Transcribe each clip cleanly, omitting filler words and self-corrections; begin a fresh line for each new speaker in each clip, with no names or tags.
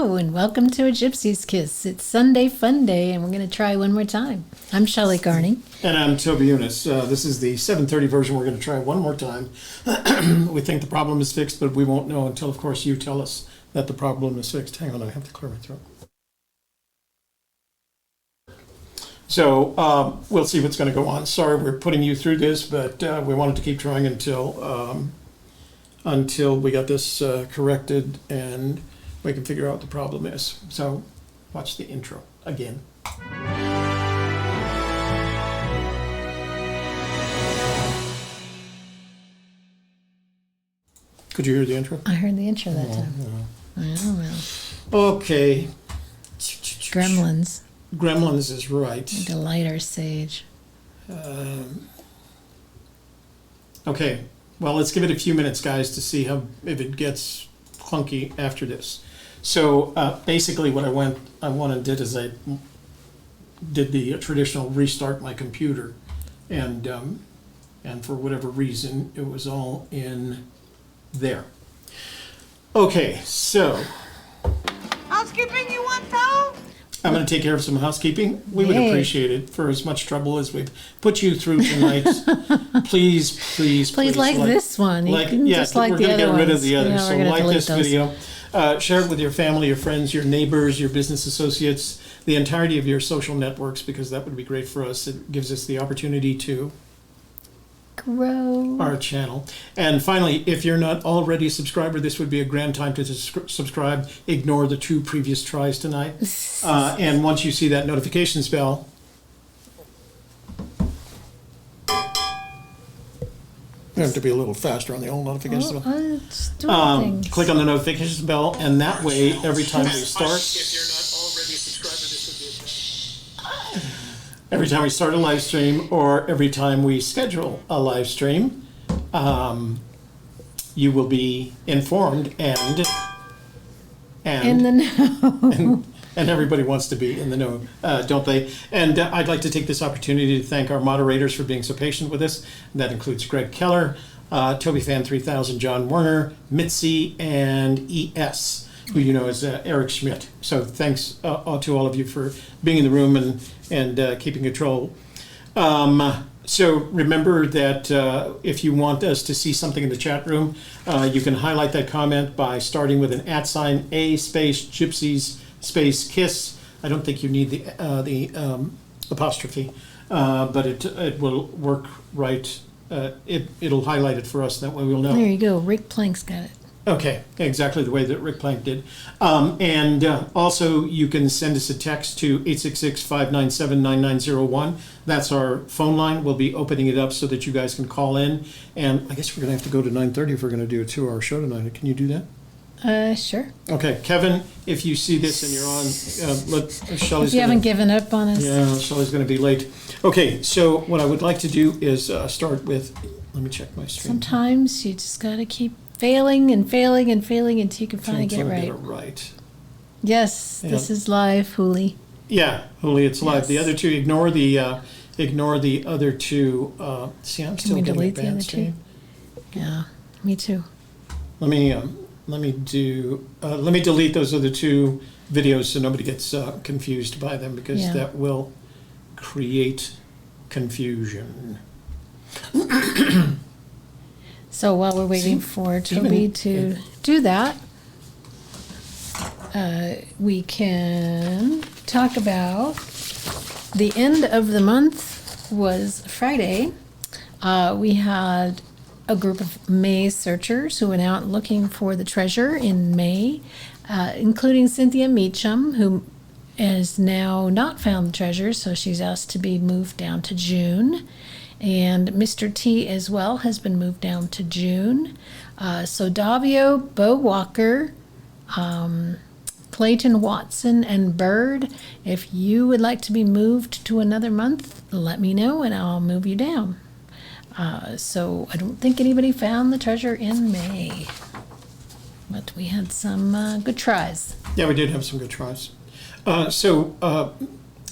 Oh, and welcome to a Gypsy's Kiss. It's Sunday Fun Day, and we're going to try one more time. I'm Shelley, Carney.
And I'm Toby, Younis. This is the 7:30 version. We're going to try one more time. We think the problem is fixed, but we won't know until, of course, you tell us that the problem is fixed. Hang on, I have to clear my throat. So we'll see what's going to go on. Sorry we're putting you through this, but we wanted to keep trying until we got this corrected and we can figure out what the problem is. So watch the intro again. Could you hear the intro?
I heard the intro that time.
Yeah.
Oh, well.
Okay.
Gremlins.
Gremlins is right.
Delight our sage.
Okay. Well, let's give it a few minutes, guys, to see if it gets clunky after this. So basically what I went and did is I did the traditional restart my computer, and for whatever reason it was all in there. Okay, so
Housekeeping, you want towel?
I'm going to take care of some housekeeping. We would
Yay.
appreciate it for as much trouble as we've put you through tonight. Please
Please like this one. You can just like
we're
the
going to
other
get rid of
ones.
the others.
Yeah,
So
we're gonna
like
delete
this
those.
video. Share it with your family, your friends, your neighbors, your business associates, the entirety of your social networks, because that would be great for us. It gives us the opportunity to
Grow.
our channel. And finally, if you're not already a subscriber, this would be a grand time to subscribe. Ignore the 2 previous tries tonight. And once you see that notifications bell, you have to be a little faster on the old notifications bell.
It's doing things.
Click on the notifications bell, and that way, every time we start, every time we start a live stream, or every time we schedule a live stream, you will be informed,
In
and
the know.
and everybody wants to be in the know, don't they? And I'd like to take this opportunity to thank our moderators for being so patient with us. That includes Greg Keller, Toby Fan 3000, John Werner, Mitzi, and ES, who you know as Eric Schmidt. So thanks to all of you for being in the room and keeping control. So remember that if you want us to see something in the chat room, you can highlight that comment by starting with an @ A space Gypsies space Kiss. I don't think you need the apostrophe, but it will work right. It'll highlight it for us. That way we'll know.
There you go. Rick Plank's got it.
Okay, exactly the way that Rick Plank did. And also, you can send us a text to 866-597-9901. That's our phone line. We'll be opening it up so that you guys can call in. And I guess we're going to have to go to 9:30 if we're going to do a 2-hour show tonight. Can you do that?
Sure.
Okay, Kevin, if you see this and you're on, Shelley's
You
gonna-
haven't given up on us.
Yeah, Shelley's going to be late. Okay, so what I would like to do is start with, let me check my stream.
Sometimes you just got to keep failing and failing and failing until you can finally get it
Until I
right.
Get it right.
Yes, this
Yeah.
is live, Hooli.
Yeah, Holy, it's live.
Yes.
The other two, ignore the other two. See, I'm
Can
still
we
getting
delete the other
advanced
two?
here.
Yeah, me too.
Let me delete those other 2 videos so nobody gets confused by them, because
Yeah.
that will create confusion.
So while we're waiting for Toby to do that, we can talk about the end of the month was Friday. We had a group of May searchers who went out looking for the treasure in May, including Cynthia Meacham, who has now not found the treasure, so she's asked to be moved down to June. And Mr. T as well has been moved down to June. So Davio, Bo Walker, Clayton Watson, and Bird, if you would like to be moved to another month, let me know and I'll move you down. So I don't think anybody found the treasure in May, but we had some good tries.
Yeah, we did have some good tries.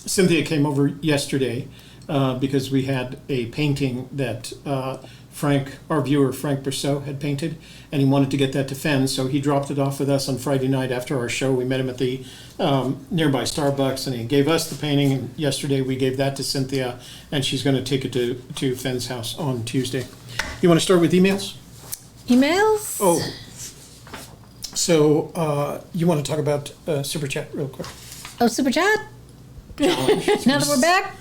Cynthia came over yesterday because we had a painting that Frank, our viewer, Frank Brousseau, had painted, and he wanted to get that to Fenn, so he dropped it off with us on Friday night after our show. We met him at the nearby Starbucks, and he gave us the painting, and yesterday we gave that to Cynthia, and she's going to take it to Fenn's house on Tuesday. You want to start with emails?
Emails?
Oh, so you want to talk about Super Chat real quick?
Oh, Super Chat? Now that we're back?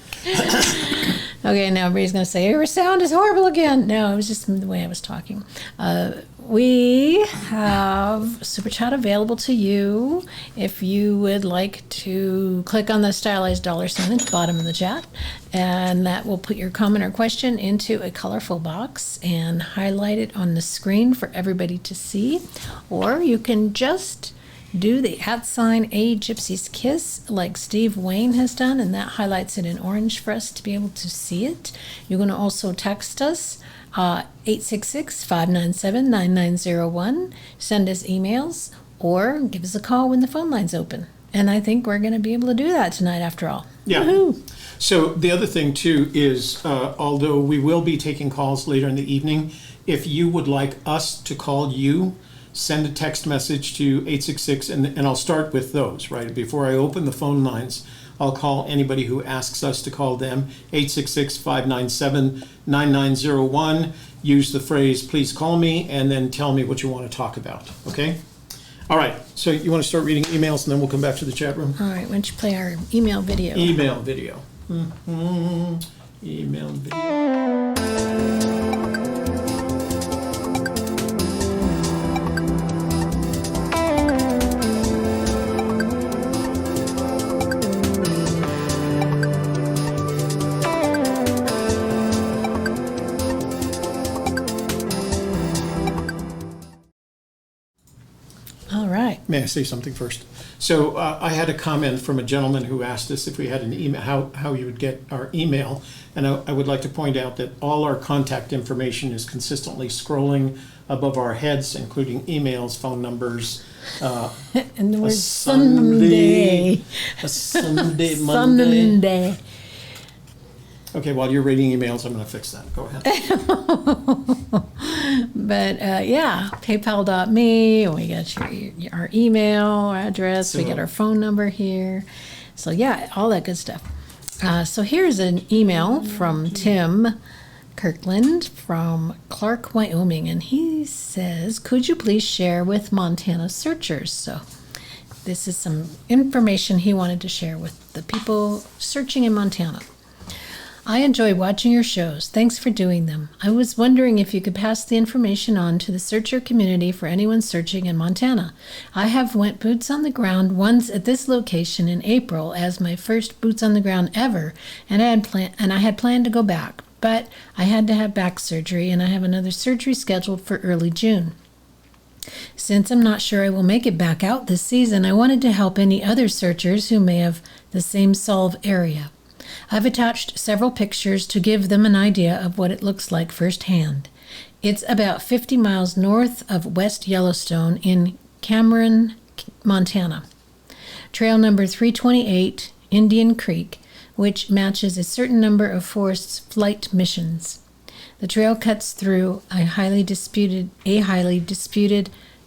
Okay, now everybody's going to say, your sound is horrible again. No, it was just the way I was talking. We have Super Chat available to you if you would like to click on the stylized dollar sign at the bottom of the chat, and that will put your comment or question into a colorful box and highlight it on the screen for everybody to see. Or you can just do the @ A Gypsy's Kiss like Steve Wayne has done, and that highlights it in orange for us to be able to see it. You're going to also text us 866-597-9901, send us emails, or give us a call when the phone line's open. And I think we're going to be able to do that tonight after all.
Yeah.
Woohoo.
So the other thing too is, although we will be taking calls later in the evening, if you would like us to call you, send a text message to 866, and I'll start with those, right? Before I open the phone lines, I'll call anybody who asks us to call them, 866-597-9901. Use the phrase, please call me, and then tell me what you want to talk about, okay? All right, so you want to start reading emails, and then we'll come back to the chat room?
All right, why don't you play our email video?
Email video. Email video.
All right.
May I say something first? So I had a comment from a gentleman who asked us if we had an email, how you would get our email. And I would like to point out that all our contact information is consistently scrolling above our heads, including emails, phone numbers.
And the word Sunday.
A Sunday, Monday.
Sunday.
Okay, while you're reading emails, I'm going to fix that. Go ahead.
But yeah, paypal.me, we got our email address, we got our phone number here. So yeah, all that good stuff. So here's an email from Tim Kirkland from Clark, Wyoming, and he says, could you please share with Montana searchers? So this is some information he wanted to share with the people searching in Montana. I enjoy watching your shows. Thanks for doing them. I was wondering if you could pass the information on to the searcher community for anyone searching in Montana. I have went boots on the ground once at this location in April as my first boots on the ground ever, and I had planned to go back, but I had to have back surgery, and I have another surgery scheduled for early June. Since I'm not sure I will make it back out this season, I wanted to help any other searchers who may have the same solve area. I've attached several pictures to give them an idea of what it looks like firsthand. It's about 50 miles north of West Yellowstone in Cameron, Montana. Trail number 328, Indian Creek, which matches a certain number of Forest's flight missions. The trail cuts through a highly disputed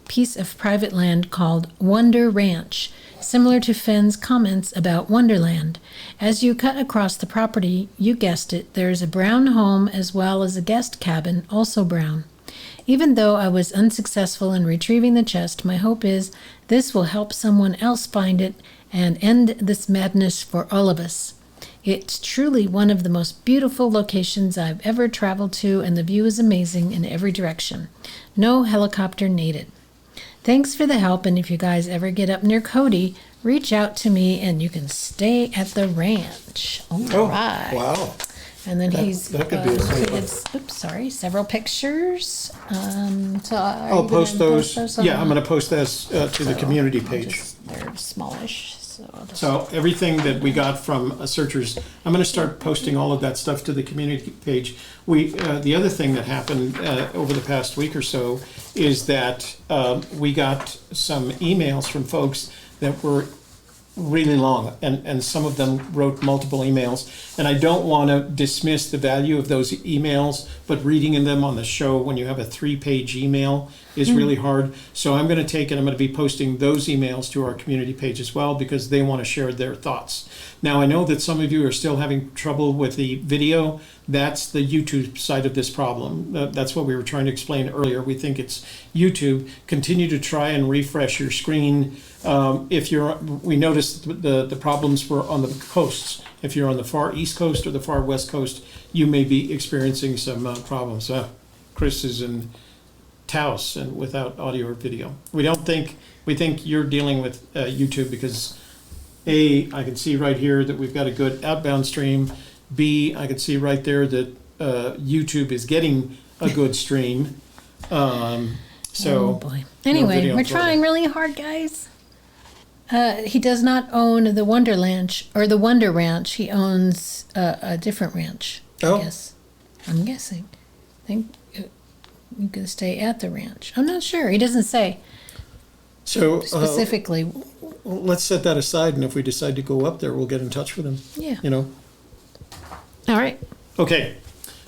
piece of private land called Wonder Ranch, similar to Fenn's comments about Wonderland. As you cut across the property, you guessed it, there is a brown home as well as a guest cabin, also brown. Even though I was unsuccessful in retrieving the chest, my hope is this will help someone else find it and end this madness for all of us. It's truly one of the most beautiful locations I've ever traveled to, and the view is amazing in every direction. No helicopter needed. Thanks for the help, and if you guys ever get up near Cody, reach out to me and you can stay at the ranch. All right.
Wow.
And then
That could be a
included, several pictures. So
I'll post those. Yeah, I'm going to post this to the community page.
They're smallish.
So everything that we got from searchers, I'm going to start posting all of that stuff to the community page. The other thing that happened over the past week or so is that we got some emails from folks that were really long, and some of them wrote multiple emails. And I don't want to dismiss the value of those emails, but reading in them on the show when you have a 3-page email is really hard. So I'm going to take and I'm going to be posting those emails to our community page as well, because they want to share their thoughts. Now, I know that some of you are still having trouble with the video. That's the YouTube side of this problem. That's what we were trying to explain earlier. We think it's YouTube. Continue to try and refresh your screen. We noticed the problems were on the coasts. If you're on the far east coast or the far west coast, you may be experiencing some problems. Chris is in Taos and without audio or video. We think you're dealing with YouTube because I can see right here that we've got a good outbound stream. B, I can see right there that YouTube is getting a good stream.
Oh boy. Anyway, we're trying really hard, guys. He does not own the Wonderland or the Wonder Ranch. He owns a different ranch.
Oh.
I guess. I'm guessing. I think you can stay at the ranch. I'm not sure. He doesn't say
So
specifically.
let's set that aside, and if we decide to go up there, we'll get in touch with him.
Yeah.
You know.
All right.
Okay.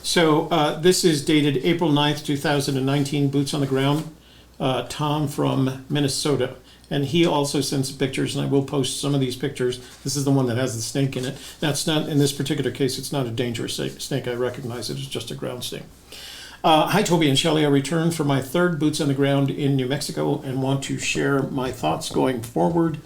So this is dated April 9th, 2019. Boots on the ground. Tom from Minnesota. And he also sent some pictures, and I will post some of these pictures. This is the one that has the snake in it. That's not, in this particular case, it's not a dangerous snake. I recognize it as just a ground snake. Hi, Toby and Shelley. I returned for my third Boots on the Ground in New Mexico and want to share my thoughts going forward.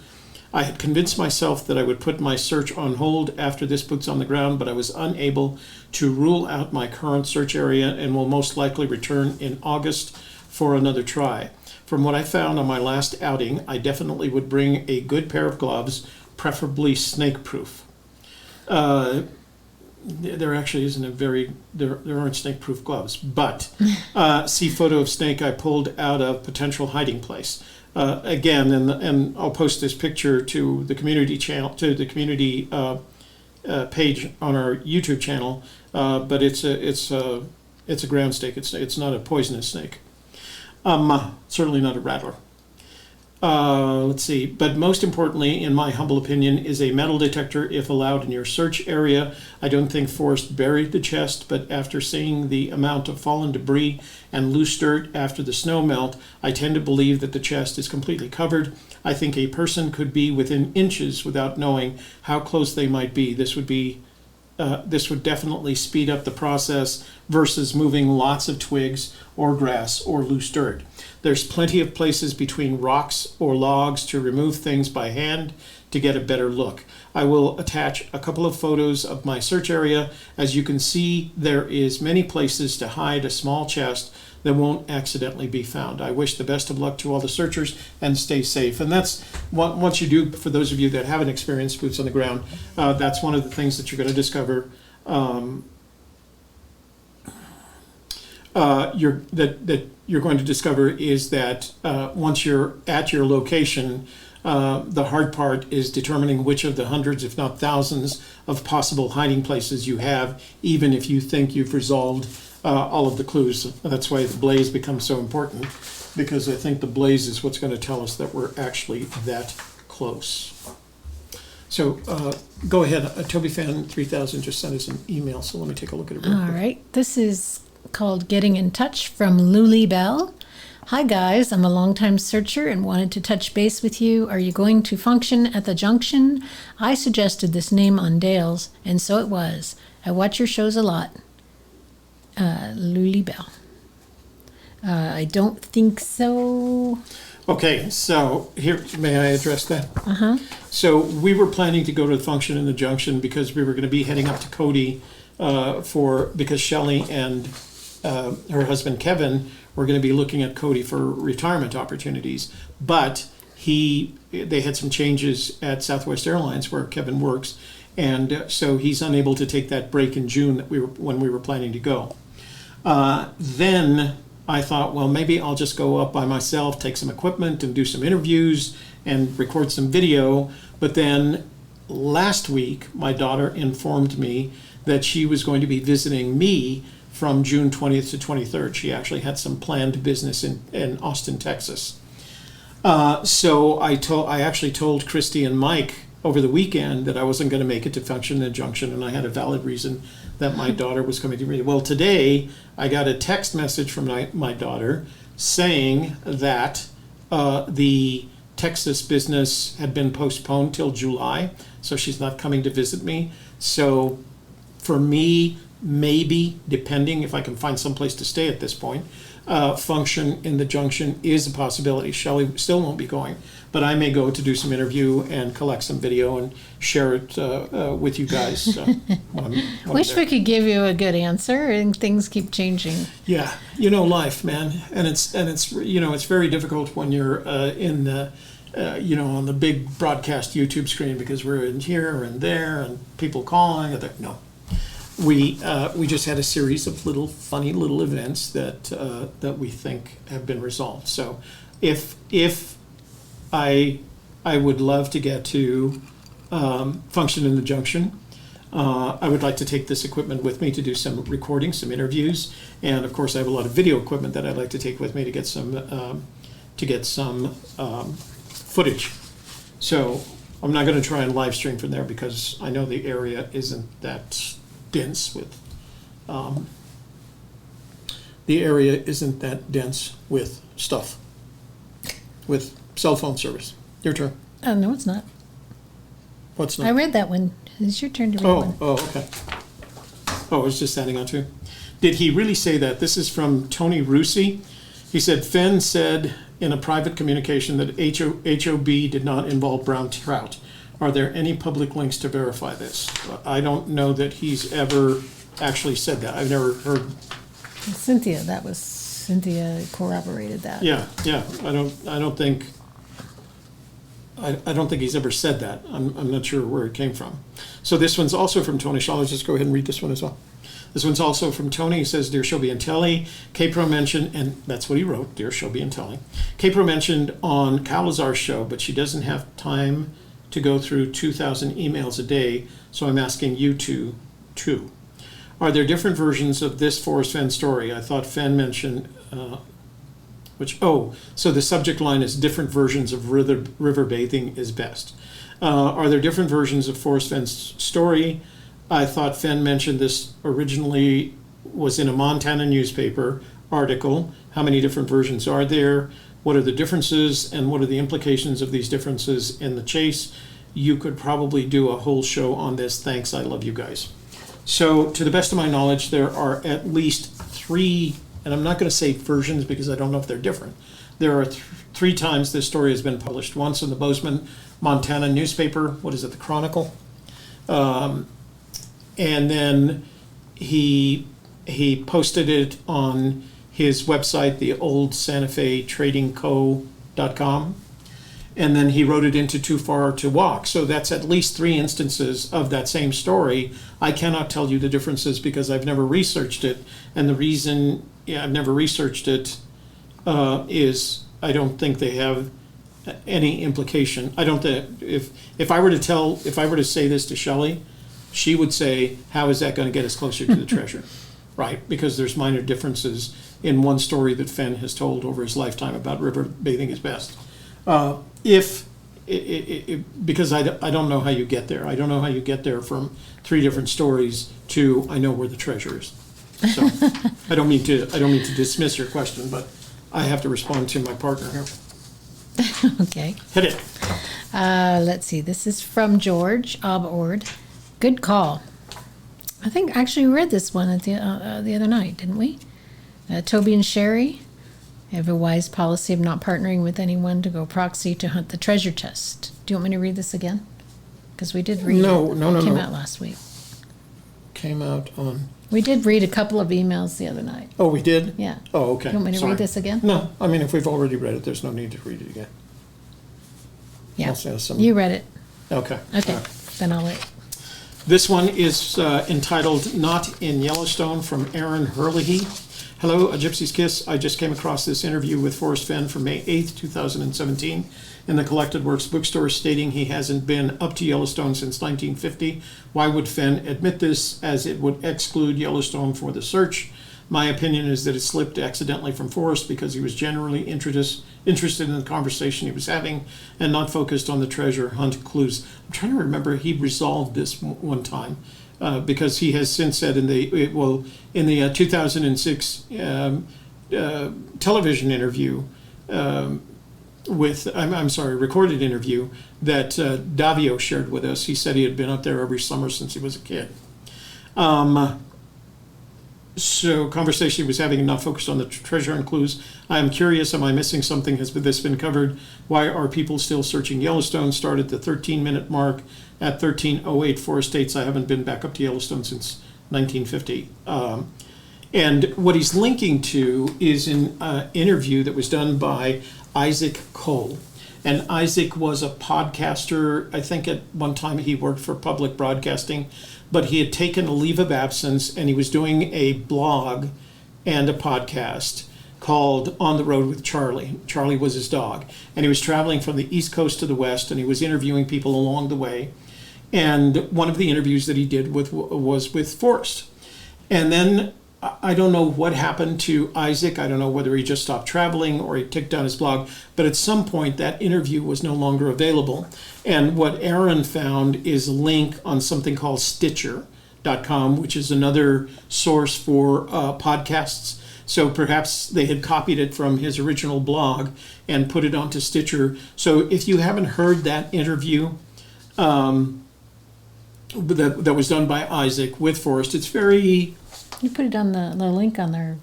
I had convinced myself that I would put my search on hold after this Boots on the Ground, but I was unable to rule out my current search area and will most likely return in August for another try. From what I found on my last outing, I definitely would bring a good pair of gloves, preferably snake-proof. There actually isn't there aren't snake-proof gloves, but see photo of snake I pulled out of potential hiding place. Again, and I'll post this picture to the community channel, to the community page on our YouTube channel. But it's a ground snake. It's not a poisonous snake. Certainly not a rattler. Let's see. But most importantly, in my humble opinion, is a metal detector if allowed in your search area. I don't think Forrest buried the chest, but after seeing the amount of fallen debris and loose dirt after the snow melt, I tend to believe that the chest is completely covered. I think a person could be within inches without knowing how close they might be. This would definitely speed up the process versus moving lots of twigs or grass or loose dirt. There's plenty of places between rocks or logs to remove things by hand to get a better look. I will attach a couple of photos of my search area. As you can see, there is many places to hide a small chest that won't accidentally be found. I wish the best of luck to all the searchers and stay safe. And that's what, once you do, for those of you that haven't experienced boots on the ground, that's one of the things that you're going to discover. You're going to discover is that once you're at your location, the hard part is determining which of the hundreds, if not thousands, of possible hiding places you have, even if you think you've resolved all of the clues. That's why the blaze becomes so important, because I think the blaze is what's going to tell us that we're actually that close. So go ahead. Toby Fan 3000 just sent us an email, so let me take a look at it real quick.
All right. This is called Getting in Touch from Luli Bell. Hi guys, I'm a longtime searcher and wanted to touch base with you. Are you going to function at the junction? I suggested this name on Dale's, and so it was. I watch your shows a lot. Luli Bell. I don't think so.
Okay, so here, may I address that?
Uh-huh.
So we were planning to go to the function in the junction because we were going to be heading up to Cody because Shelley and her husband Kevin were going to be looking at Cody for retirement opportunities. But they had some changes at Southwest Airlines where Kevin works, and so he's unable to take that break in June when we were planning to go. Then I thought, well, maybe I'll just go up by myself, take some equipment and do some interviews and record some video. But then last week, my daughter informed me that she was going to be visiting me from June 20th to 23rd. She actually had some planned business in Austin, Texas. So I actually told Christy and Mike over the weekend that I wasn't going to make it to Function and Junction, and I had a valid reason that my daughter was coming to read it. Well, today I got a text message from my daughter saying that the Texas business had been postponed till July, so she's not coming to visit me. So for me, maybe, depending if I can find some place to stay at this point, Function in the Junction is a possibility. Shelley still won't be going, but I may go to do some interview and collect some video and share it with you guys. When I'm
Wish
there.
we could give you a good answer, and things keep changing.
Yeah, life, man, and it's it's very difficult when you're in the on the big broadcast YouTube screen, because we're in here and there and people calling. No, we just had a series of funny little events that we think have been resolved. So if I would love to get to Function in the Junction. I would like to take this equipment with me to do some recording, some interviews, and of course I have a lot of video equipment that I'd like to take with me to get some footage. So I'm not going to try and live stream from there because I know the area isn't that dense with stuff, with cell phone service. Your turn.
No, it's not.
What's
I
not?
read that one. It's your turn to read one.
Okay. I was just adding on to. Did he really say that? This is from Tony Rusi. He said, Fenn said in a private communication that HOB did not involve brown trout. Are there any public links to verify this? I don't know that he's ever actually said that. I've never heard.
Cynthia corroborated that.
Yeah. I don't think he's ever said that. I'm not sure where it came from. So this one's also from Tony. Shall I just go ahead and read this one as well? This one's also from Tony. He says, Dear Shelby and Telly, K-Pro mentioned, and that's what he wrote, Dear Shelby and Telly. K-Pro mentioned on Calazar's show, but she doesn't have time to go through 2,000 emails a day, so I'm asking you two, too. Are there different versions of this Forrest Fenn story? I thought Fenn mentioned, so the subject line is different versions of river bathing is best. Are there different versions of Forrest Fenn's story? I thought Fenn mentioned this originally was in a Montana newspaper article. How many different versions are there? What are the differences, and what are the implications of these differences in the chase? You could probably do a whole show on this. Thanks, I love you guys. So, to the best of my knowledge, there are at least 3, and I'm not going to say versions because I don't know if they're different. There are 3 times this story has been published. Once in the Bozeman, Montana newspaper, the Chronicle? And then he posted it on his website, the old Santa Fe Trading Co.com. And then he wrote it into Too Far to Walk. So that's at least 3 instances of that same story. I cannot tell you the differences because I've never researched it. And the reason I've never researched it is I don't think they have any implication. I don't think if I were to say this to Shelley, she would say, how is that going to get us closer to the treasure? Right? Because there's minor differences in one story that Fenn has told over his lifetime about river bathing is best. Because I don't know how you get there. I don't know how you get there from 3 different stories to I know where the treasure is. So I don't mean to dismiss your question, but I have to respond to my partner here.
Okay.
Hit it.
Let's see. This is from George Abord. Good call. I think actually we read this one at the other night, didn't we? Toby and Sherry have a wise policy of not partnering with anyone to go proxy to hunt the treasure chest. Do you want me to read this again? Because we did read it.
No.
It came out last week.
Came out on.
We did read a couple of emails the other night.
Oh, we did?
Yeah.
Oh, okay.
Do you want me to
Sorry.
read this again?
No, I mean, if we've already read it, there's no need to read it again.
Yeah.
Also has some-
You read it.
Okay.
Okay.
All right.
Then I'll wait.
This one is entitled Not in Yellowstone from Aaron Herlihy. Hello, a Gypsy's Kiss. I just came across this interview with Forrest Fenn from May 8th, 2017 in the Collected Works bookstore stating he hasn't been up to Yellowstone since 1950. Why would Fenn admit this, as it would exclude Yellowstone for the search? My opinion is that it slipped accidentally from Forrest because he was generally interested in the conversation he was having and not focused on the treasure hunt clues. I'm trying to remember, he resolved this one time because he has since said in the 2006 television interview recorded interview that Davio shared with us. He said he had been up there every summer since he was a kid. So conversation he was having not focused on the treasure and clues. I'm curious, am I missing something? Has this been covered? Why are people still searching Yellowstone? Started the 13-minute mark at 13:08. Forrest states, I haven't been back up to Yellowstone since 1950. And what he's linking to is an interview that was done by Isaac Cole. And Isaac was a podcaster. I think at one time he worked for public broadcasting, but he had taken a leave of absence and he was doing a blog and a podcast called On the Road with Charlie. Charlie was his dog. And he was traveling from the East Coast to the West, and he was interviewing people along the way. And one of the interviews that he did was with Forrest. And then I don't know what happened to Isaac. I don't know whether he just stopped traveling or he took down his blog. But at some point, that interview was no longer available. And what Aaron found is a link on something called Stitcher.com, which is another source for podcasts. So perhaps they had copied it from his original blog and put it onto Stitcher. So if you haven't heard that interview that was done by Isaac with Forrest, it's very...
You put it on the link on our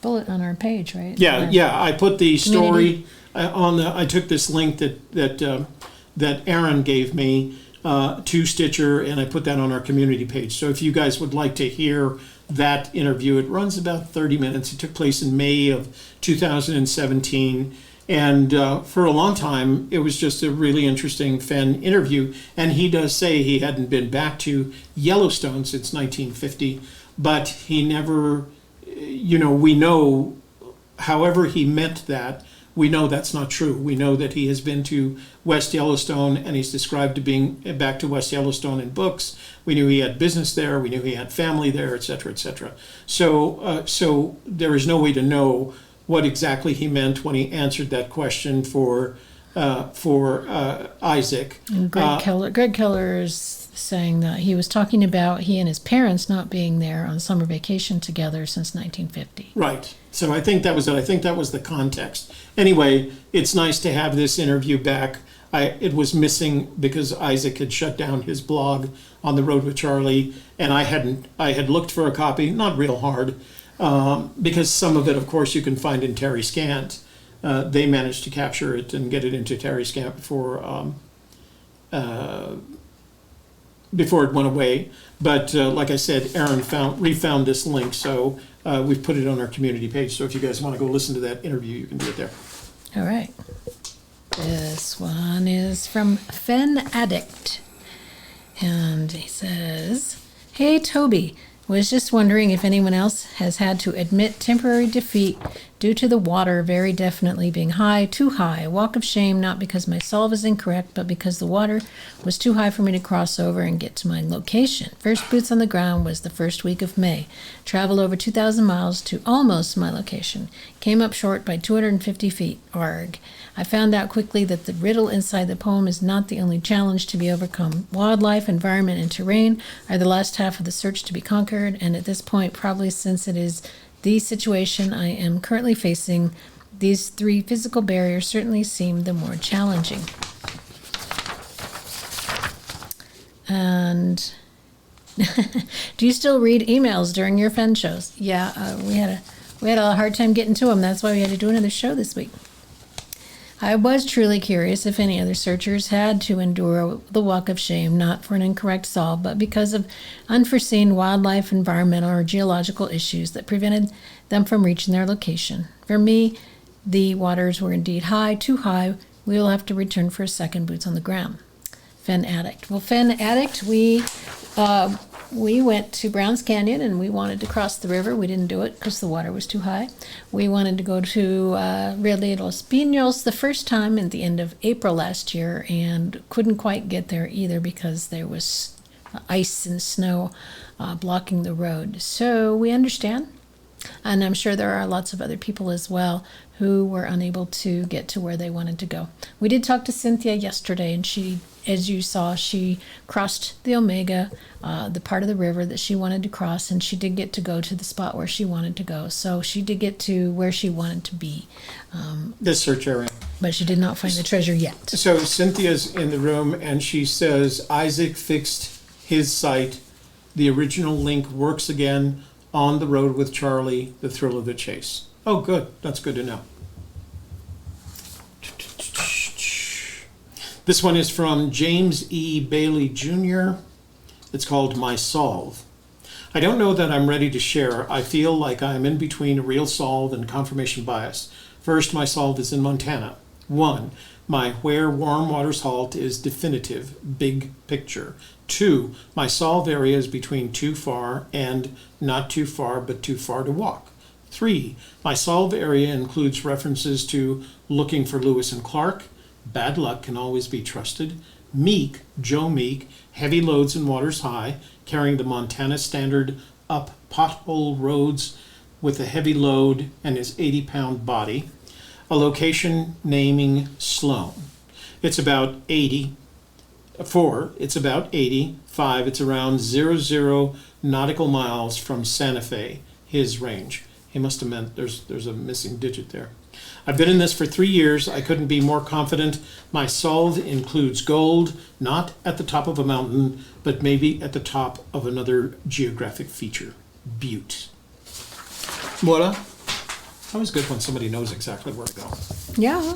bullet on our page, right?
Yeah. I put the story on the. I took this link that Aaron gave me to Stitcher, and I put that on our community page. So if you guys would like to hear that interview, it runs about 30 minutes. It took place in May of 2017, and for a long time it was just a really interesting Fenn interview. And he does say he hadn't been back to Yellowstone since 1950. But he never, we know, however he meant that, we know that's not true. We know that he has been to West Yellowstone, and he's described to being back to West Yellowstone in books. We knew he had business there. We knew he had family there, et cetera, et cetera. So there is no way to know what exactly he meant when he answered that question for Isaac.
And Greg Keller is saying that he was talking about he and his parents not being there on summer vacation together since 1950.
Right. So I think that was it. I think that was the context. Anyway, it's nice to have this interview back. It was missing because Isaac had shut down his blog On the Road with Charlie, and I had looked for a copy, not real hard, because some of it, of course, you can find in Terry Scant. They managed to capture it and get it into Terry Scant before it went away. But like I said, Aaron refound this link, so we've put it on our community page. So if you guys want to go listen to that interview, you can do it there.
All right. This one is from Fenn Addict. And he says, Hey, Toby. Was just wondering if anyone else has had to admit temporary defeat due to the water very definitely being high, too high. A walk of shame, not because my solve is incorrect, but because the water was too high for me to cross over and get to my location. First boots on the ground was the first week of May. Traveled over 2,000 miles to almost my location. Came up short by 250 feet. Arg. I found out quickly that the riddle inside the poem is not the only challenge to be overcome. Wildlife, environment, and terrain are the last half of the search to be conquered, and at this point, probably since it is the situation I am currently facing, these three physical barriers certainly seem the more challenging. And do you still read emails during your Fenn shows? Yeah, we had a hard time getting to them. That's why we had to do another show this week. I was truly curious if any other searchers had to endure the walk of shame, not for an incorrect solve, but because of unforeseen wildlife, environmental, or geological issues that prevented them from reaching their location. For me, the waters were indeed high, too high. We will have to return for a second boots on the ground. Fenn Addict. Well, Fenn Addict, we went to Browns Canyon and we wanted to cross the river. We didn't do it because the water was too high. We wanted to go to Rio de los Pinos the first time at the end of April last year and couldn't quite get there either because there was ice and snow blocking the road. So we understand. And I'm sure there are lots of other people as well who were unable to get to where they wanted to go. We did talk to Cynthia yesterday, and she, as you saw, she crossed the Omega, the part of the river that she wanted to cross, and she did get to go to the spot where she wanted to go. So she did get to where she wanted to be.
This search area.
But she did not find the treasure yet.
So Cynthia's in the room, and she says Isaac fixed his sight. The original link works again. On the road with Charlie, the thrill of the chase. Oh, good. That's good to know. This one is from James E. Bailey Jr. It's called My Solve. I don't know that I'm ready to share. I feel like I'm in between a real solve and confirmation bias. First, my solve is in Montana. 1. My where warm waters halt is definitive, big picture. 2. My solve area is between too far and not too far, but too far to walk. 3. My solve area includes references to looking for Lewis and Clark, bad luck can always be trusted, Meek, Joe Meek, heavy loads in waters high, carrying the Montana Standard up pothole roads with a heavy load and his 80-pound body. A location naming Sloan. It's about 80. 4, it's about 80. 5, it's around 00 nautical miles from Santa Fe, his range. He must have meant there's a missing digit there. I've been in this for 3 years. I couldn't be more confident. My solve includes gold, not at the top of a mountain, but maybe at the top of another geographic feature. Butte. Voila. Always good when somebody knows exactly where to go.
Yeah.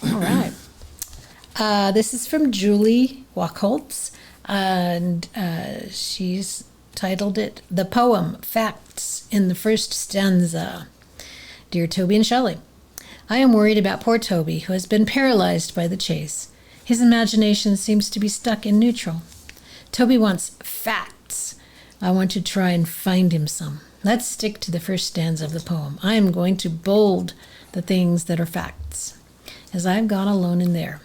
All right. This is from Julie Wachholtz, and she's titled it The Poem Facts in the First Stanza. Dear Toby and Shelley, I am worried about poor Toby, who has been paralyzed by the chase. His imagination seems to be stuck in neutral. Toby wants facts. I want to try and find him some. Let's stick to the first stanza of the poem. I am going to bold the things that are facts, as I've gone alone in there.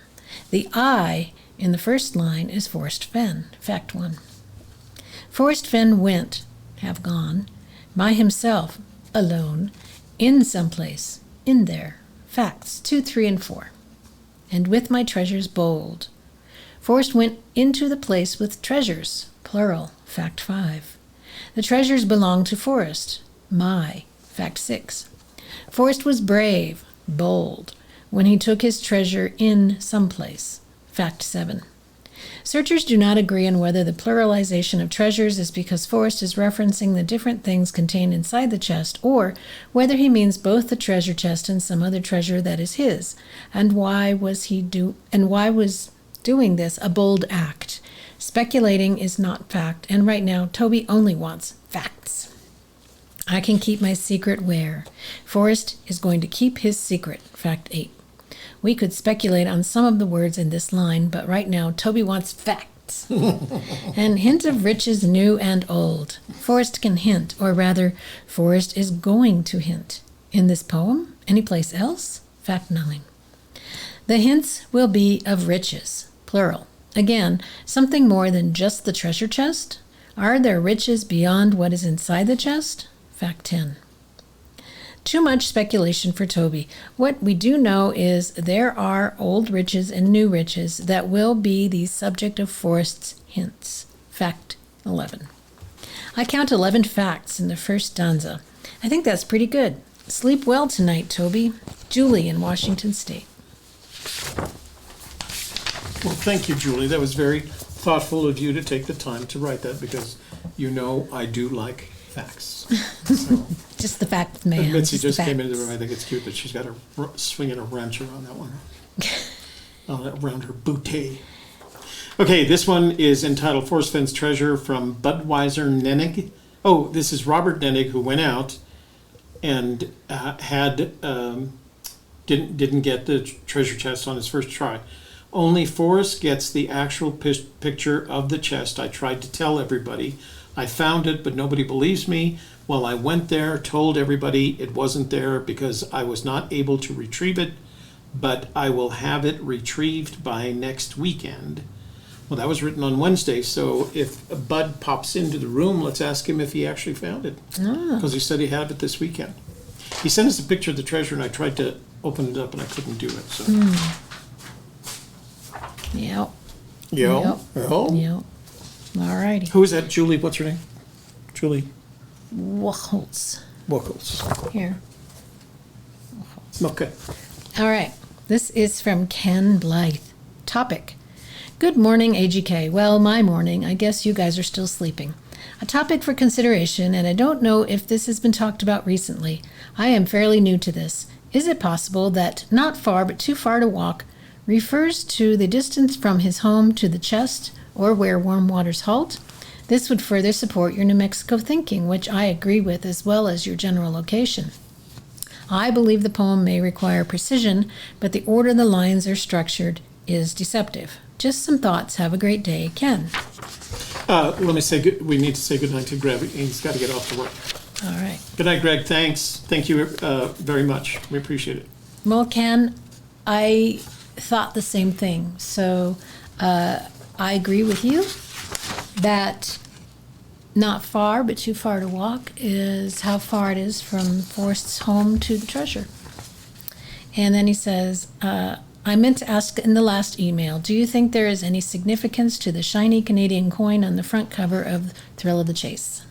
The I in the first line is Forrest Fenn, fact 1. Forrest Fenn went, have gone, by himself, alone, in some place, in there, facts 2, 3, and 4. And with my treasures bold. Forrest went into the place with treasures, plural, fact 5. The treasures belong to Forrest, my, fact 6. Forrest was brave, bold, when he took his treasure in some place, fact 7. Searchers do not agree on whether the pluralization of treasures is because Forrest is referencing the different things contained inside the chest, or whether he means both the treasure chest and some other treasure that is his. And why was doing this a bold act? Speculating is not fact, and right now Toby only wants facts. I can keep my secret where? Forrest is going to keep his secret, fact 8. We could speculate on some of the words in this line, but right now Toby wants facts. And hint of riches new and old. Forrest can hint, or rather, Forrest is going to hint. In this poem? Anyplace else? Fact 9. The hints will be of riches, plural. Again, something more than just the treasure chest? Are there riches beyond what is inside the chest? Fact 10. Too much speculation for Toby. What we do know is there are old riches and new riches that will be the subject of Forrest's hints. Fact 11. I count 11 facts in the first stanza. I think that's pretty good. Sleep well tonight, Toby. Julie in Washington State.
Well, thank you, Julie. That was very thoughtful of you to take the time to write that, because you know I do like facts. So.
Just the facts, man.
And Mitzi just
the
came into
facts.
the room. I think it's cute that she's got her swinging a wrench around that one, around her bootay. Okay, this one is entitled Forrest Fenn's Treasure from Budweiser Nenig. Oh, this is Robert Nenig, who went out and didn't get the treasure chest on his first try. Only Forrest gets the actual picture of the chest. I tried to tell everybody. I found it, but nobody believes me. Well, I went there, told everybody it wasn't there because I was not able to retrieve it, but I will have it retrieved by next weekend. Well, that was written on Wednesday, so if Bud pops into the room, let's ask him if he actually found it. Because he said he had it this weekend. He sent us a picture of the treasure, and I tried to open it up, and I couldn't do it, so.
Yep.
Yeah. Oh.
Yep. All righty.
Who is that? Julie, what's her name? Julie
Wachholz.
Wockles.
Here.
Okay.
All right. This is from Ken Blythe. Topic. Good morning, AGK. Well, my morning. I guess you guys are still sleeping. A topic for consideration, and I don't know if this has been talked about recently. I am fairly new to this. Is it possible that not far but too far to walk refers to the distance from his home to the chest or where warm waters halt? This would further support your New Mexico thinking, which I agree with, as well as your general location. I believe the poem may require precision, but the order the lines are structured is deceptive. Just some thoughts. Have a great day. Ken.
Let me say, we need to say goodnight to Greg. He's got to get off to work.
All right.
Good night, Greg. Thanks. Thank you very much. We appreciate it.
Well, Ken, I thought the same thing. So I agree with you that not far, but too far to walk is how far it is from Forrest's home to the treasure. And then he says, I meant to ask in the last email, do you think there is any significance to the shiny Canadian coin on the front cover of Thrill of the Chase?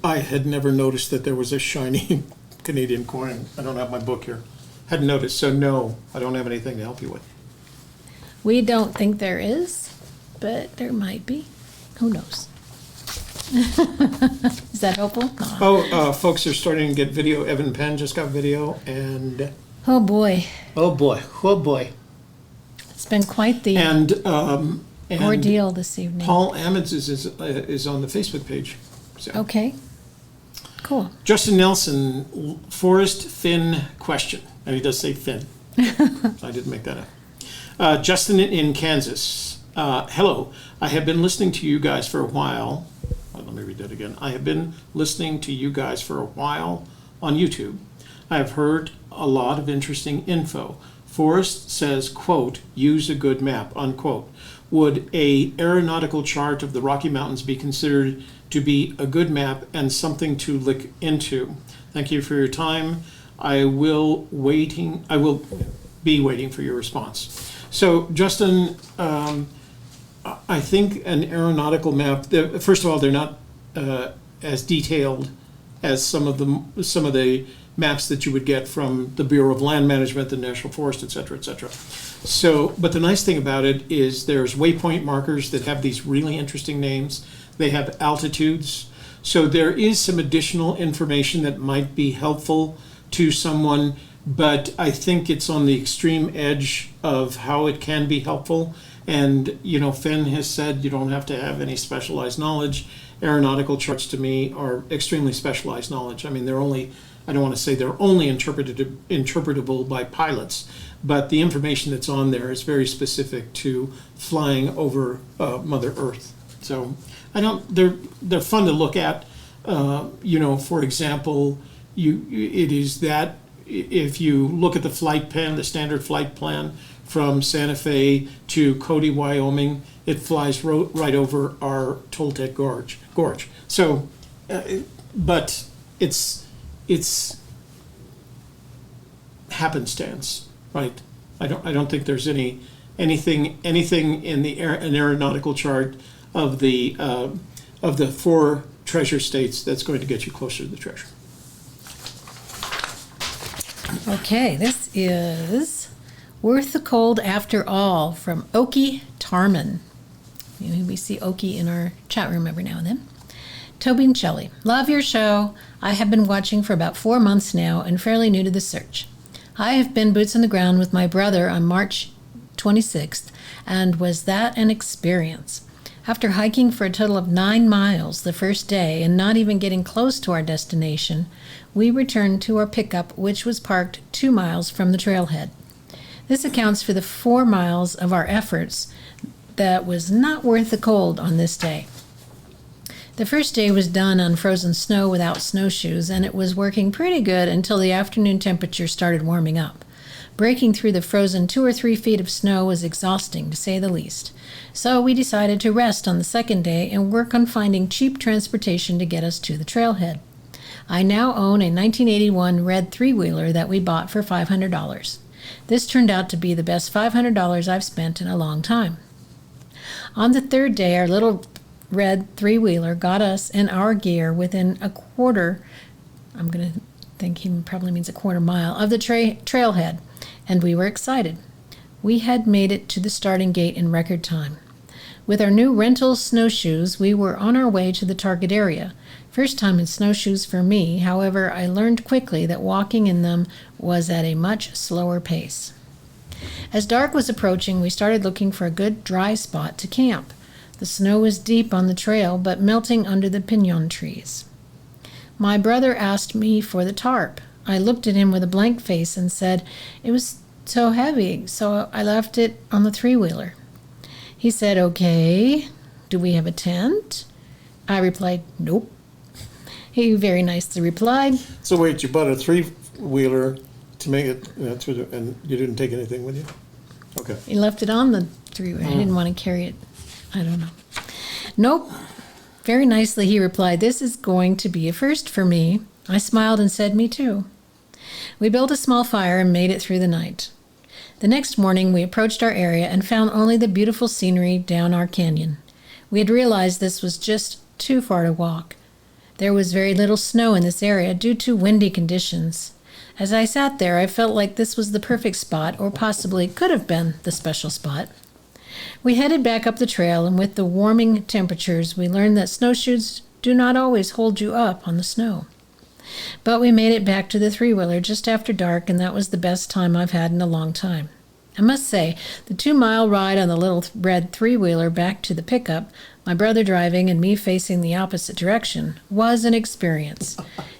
I had never noticed that there was a shiny Canadian coin. I don't have my book here. Hadn't noticed, so no, I don't have anything to help you with.
We don't think there is, but there might be. Who knows? Is that helpful?
Oh, folks are starting to get video. Evan Penn just got video, and
Oh boy,
oh boy,
it's been quite the
and
ordeal this evening.
Paul Ammons is on the Facebook page. So.
Okay, cool.
Justin Nelson, Forrest Finn question, and he does say Finn. I didn't make that up. Justin in Kansas. Hello, I have been listening to you guys for a while. Let me read that again. I have been listening to you guys for a while on YouTube. I have heard a lot of interesting info. Forrest says, quote, use a good map, unquote. Would a aeronautical chart of the Rocky Mountains be considered to be a good map and something to look into? Thank you for your time. I will be waiting for your response. So, Justin, I think an aeronautical map. First of all, they're not as detailed as some of the maps that you would get from the Bureau of Land Management, the National Forest, et cetera, et cetera. So, but the nice thing about it is there's waypoint markers that have these really interesting names. They have altitudes. So there is some additional information that might be helpful to someone, but I think it's on the extreme edge of how it can be helpful. And, you know, Fenn has said you don't have to have any specialized knowledge. Aeronautical charts to me are extremely specialized knowledge. I mean, I don't want to say they're only interpretable by pilots, but the information that's on there is very specific to flying over Mother Earth. So they're fun to look at. You know, for example, it is that if you look at the flight plan, the standard flight plan from Santa Fe to Cody, Wyoming, it flies right over our Toltec Gorge. So, but it's happenstance, right? I don't think there's anything in the an aeronautical chart of the 4 treasure states that's going to get you closer to the treasure.
Okay, this is Worth the Cold After All from Okie Tarman. We see Okie in our chat room every now and then. Toby and Shelley, love your show. I have been watching for about 4 months now and fairly new to the search. I have been boots on the ground with my brother on March 26th, and was that an experience? After hiking for a total of 9 miles the first day and not even getting close to our destination, we returned to our pickup, which was parked 2 miles from the trailhead. This accounts for the 4 miles of our efforts that was not worth the cold on this day. The first day was done on frozen snow without snowshoes, and it was working pretty good until the afternoon temperature started warming up. Breaking through the frozen 2 or 3 feet of snow was exhausting, to say the least. So we decided to rest on the second day and work on finding cheap transportation to get us to the trailhead. I now own a 1981 red three-wheeler that we bought for $500. This turned out to be the best $500 I've spent in a long time. On the third day, our little red three-wheeler got us and our gear within a quarter, I'm going to think he probably means a quarter mile, of the trailhead, and we were excited. We had made it to the starting gate in record time. With our new rental snowshoes, we were on our way to the target area. First time in snowshoes for me, however, I learned quickly that walking in them was at a much slower pace. As dark was approaching, we started looking for a good dry spot to camp. The snow was deep on the trail, but melting under the pinon trees. My brother asked me for the tarp. I looked at him with a blank face and said it was so heavy, so I left it on the three-wheeler. He said, "Okay, do we have a tent?" I replied, "Nope." He very nicely replied,
So wait, you bought a three-wheeler to make it, and you didn't take anything with you? Okay.
he left it on the three-wheeler. I didn't want to carry it. I don't know. Nope. Very nicely he replied, "This is going to be a first for me." I smiled and said, "Me too." We built a small fire and made it through the night. The next morning, we approached our area and found only the beautiful scenery down our canyon. We had realized this was just too far to walk. There was very little snow in this area due to windy conditions. As I sat there, I felt like this was the perfect spot, or possibly could have been the special spot. We headed back up the trail, and with the warming temperatures, we learned that snowshoes do not always hold you up on the snow. But we made it back to the three-wheeler just after dark, and that was the best time I've had in a long time. I must say, the 2-mile ride on the little red three-wheeler back to the pickup, my brother driving and me facing the opposite direction, was an experience.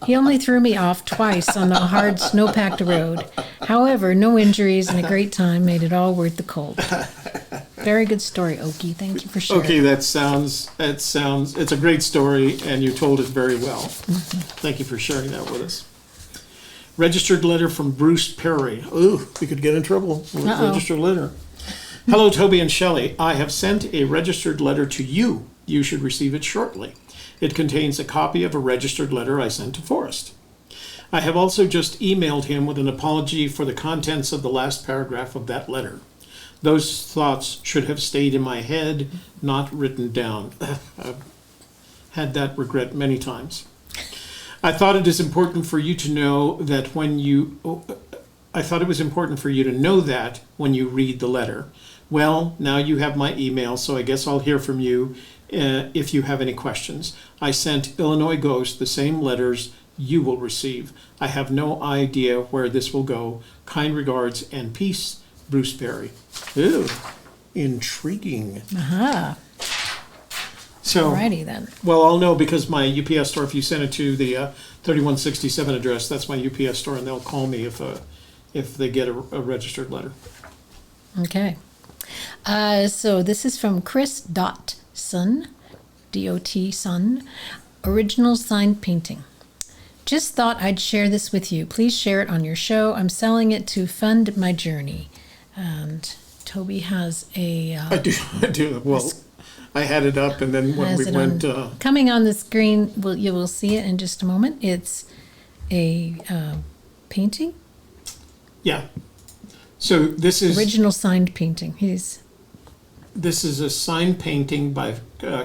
He only threw me off twice on the hard snow-packed road. However, no injuries and a great time made it all worth the cold. Very good story, Okie. Thank you for sharing.
Okay, it's a great story, and you told it very well. Thank you for sharing that with us. Registered letter from Bruce Perry. Ooh, we could get in trouble with registered letter. Hello, Toby and Shelley. I have sent a registered letter to you. You should receive it shortly. It contains a copy of a registered letter I sent to Forrest. I have also just emailed him with an apology for the contents of the last paragraph of that letter. Those thoughts should have stayed in my head, not written down. I've had that regret many times. I thought it was important for you to know that when you read the letter. Well, now you have my email, so I guess I'll hear from you if you have any questions. I sent Illinois Ghost the same letters you will receive. I have no idea where this will go. Kind regards and peace, Bruce Perry. Ooh, intriguing.
Aha.
So,
Alrighty then.
well, I'll know because my UPS store, if you send it to the 3167 address, that's my UPS store, and they'll call me if they get a registered letter.
Okay. So this is from Chris Dotson, D-O-T Son, original signed painting. Just thought I'd share this with you. Please share it on your show. I'm selling it to fund my journey. And Toby has a...
I do. Well, I had it up, and then when we went...
coming on the screen, you will see it in just a moment. It's a painting.
Yeah. So this is...
Original signed painting.
This is a signed painting by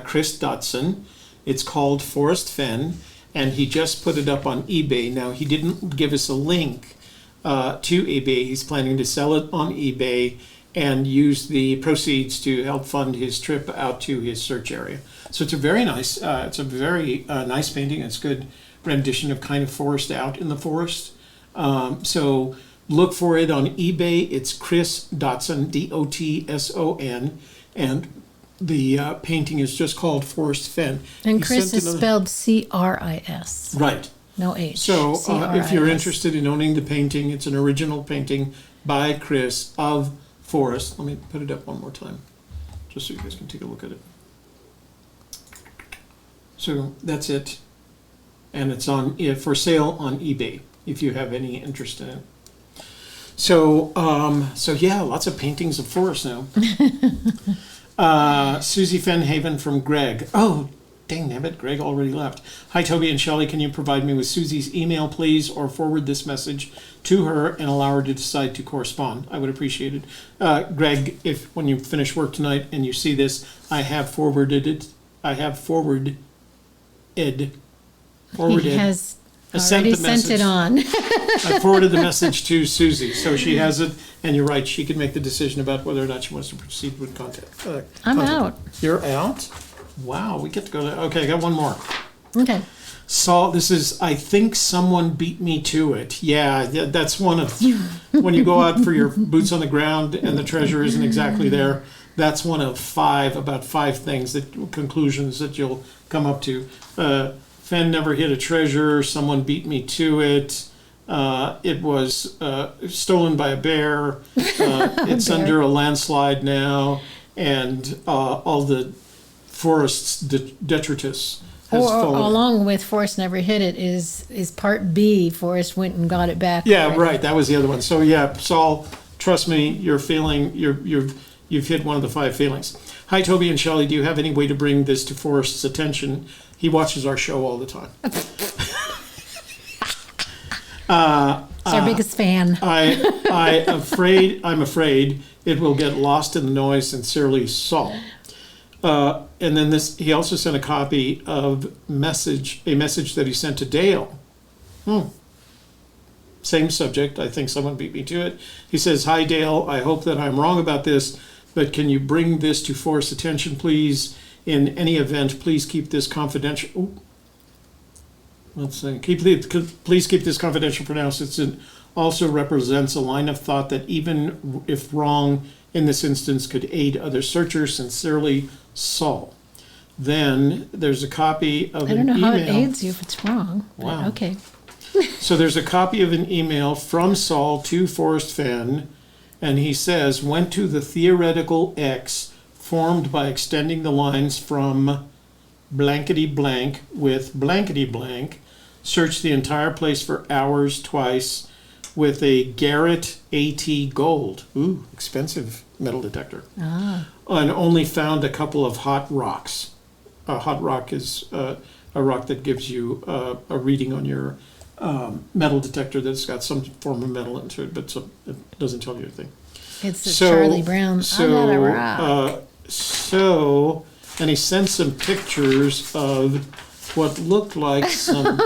Chris Dotson. It's called Forrest Fenn, and he just put it up on eBay. Now, he didn't give us a link to eBay. He's planning to sell it on eBay and use the proceeds to help fund his trip out to his search area. So it's a very nice, nice painting. It's a good rendition of kind of forest out in the forest. So look for it on eBay. It's Chris Dotson, D-O-T-S-O-N, and the painting is just called Forrest Fenn.
And Chris is spelled C-R-I-S.
Right.
No H.
So if you're
C-R-I-S.
interested in owning the painting, it's an original painting by Chris of Forrest. Let me put it up one more time, just so you guys can take a look at it. So that's it. And it's on for sale on eBay if you have any interest in it. So yeah, lots of paintings of forests now. Susie Fennhaven from Greg. Oh, dang nabbit, Greg already left. Hi, Toby and Shelley. Can you provide me with Susie's email, please, or forward this message to her and allow her to decide to correspond? I would appreciate it. Greg, if when you finish work tonight and you see this, I have forwarded it. I have forwarded.
He has
sent
already
the
sent
message.
it on.
I forwarded the message to Susie, so she has it. And you're right; she can make the decision about whether or not she wants to proceed with content.
I'm
content.
out.
You're out. Wow, we get to go to. Okay, I got one more.
Okay.
So this is. I think someone beat me to it. Yeah, that's one of when you go out for your boots on the ground and the treasure isn't exactly there. That's one of about five things conclusions that you'll come up to. Fenn never hit a treasure. Someone beat me to it. It was stolen by a bear. It's under a landslide now, and all the forest's detritus has fallen.
Along with Forrest never hit it is part B. Forrest went and got it back.
Yeah, right. That was the other one. So yeah, Saul, trust me, you've hit one of the five feelings. Hi, Toby and Shelley. Do you have any way to bring this to Forrest's attention? He watches our show all the time.
He's our biggest fan.
I'm afraid it will get lost in the noise. Sincerely, Saul. And then he also sent a copy of a message that he sent to Dale. Same subject. I think someone beat me to it. He says, "Hi, Dale. I hope that I'm wrong about this, but can you bring this to Forrest's attention, please? In any event, please keep this confidential." Ooh. Let's see. Please keep this confidential for now, since it also represents a line of thought that, even if wrong in this instance, could aid other searchers. Sincerely, Saul. Then there's a copy of an email.
I don't know how it aids you if it's wrong.
Wow.
Okay.
So there's a copy of an email from Saul to Forrest Fenn, and he says, went to the theoretical X formed by extending the lines from blankety blank with blankety blank, searched the entire place for hours twice with a Garrett AT Gold, expensive metal detector, and only found a couple of hot rocks. A hot rock is a rock that gives you a reading on your metal detector that's got some form of metal into it, but it doesn't tell you anything.
It's a Charlie Brown. I'm not a rock.
And he sent some pictures of what looked like some.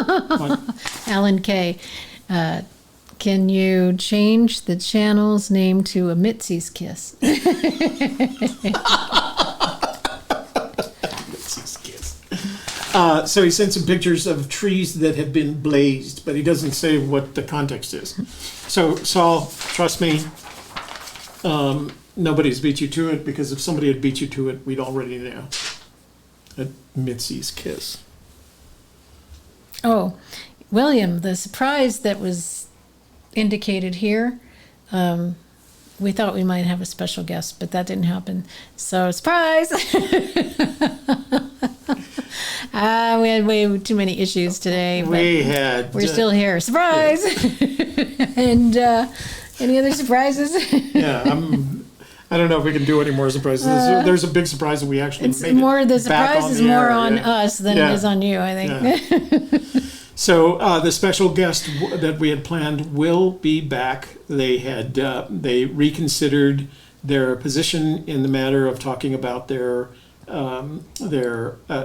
Alan K. Can you change the channel's name to a Mitzi's Kiss?
Mitzi's Kiss. So he sent some pictures of trees that have been blazed, but he doesn't say what the context is. So Saul, trust me, nobody's beat you to it, because if somebody had beat you to it, we'd already know. A Mitzi's Kiss.
Oh, William, the surprise that was indicated here, we thought we might have a special guest, but that didn't happen. So, surprise! We had way too many issues today. But we're still here. Surprise! And any other surprises?
Yeah, I don't know if we can do any more surprises. There's a big surprise that we actually made it
the surprise
back on
is
the
more
air.
on us than it is on you, I think.
Yeah. So the special guest that we had planned will be back. They reconsidered their position in the matter of talking about their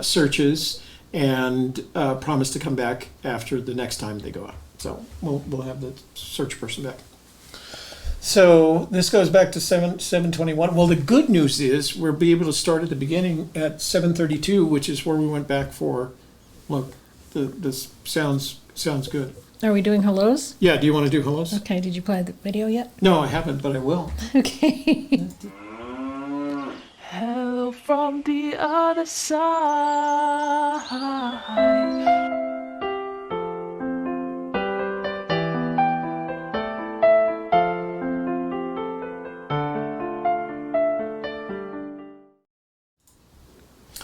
searches, and promised to come back after the next time they go out. So we'll have the search person back. So this goes back to 7:21. Well, the good news is we'll be able to start at the beginning at 7:32, which is where we went back for. Look, this sounds good.
Are we doing hellos?
Yeah. Do you want to do hellos?
Okay. Did you play the video yet?
No, I haven't, but I will.
Okay.
Hello from the other side.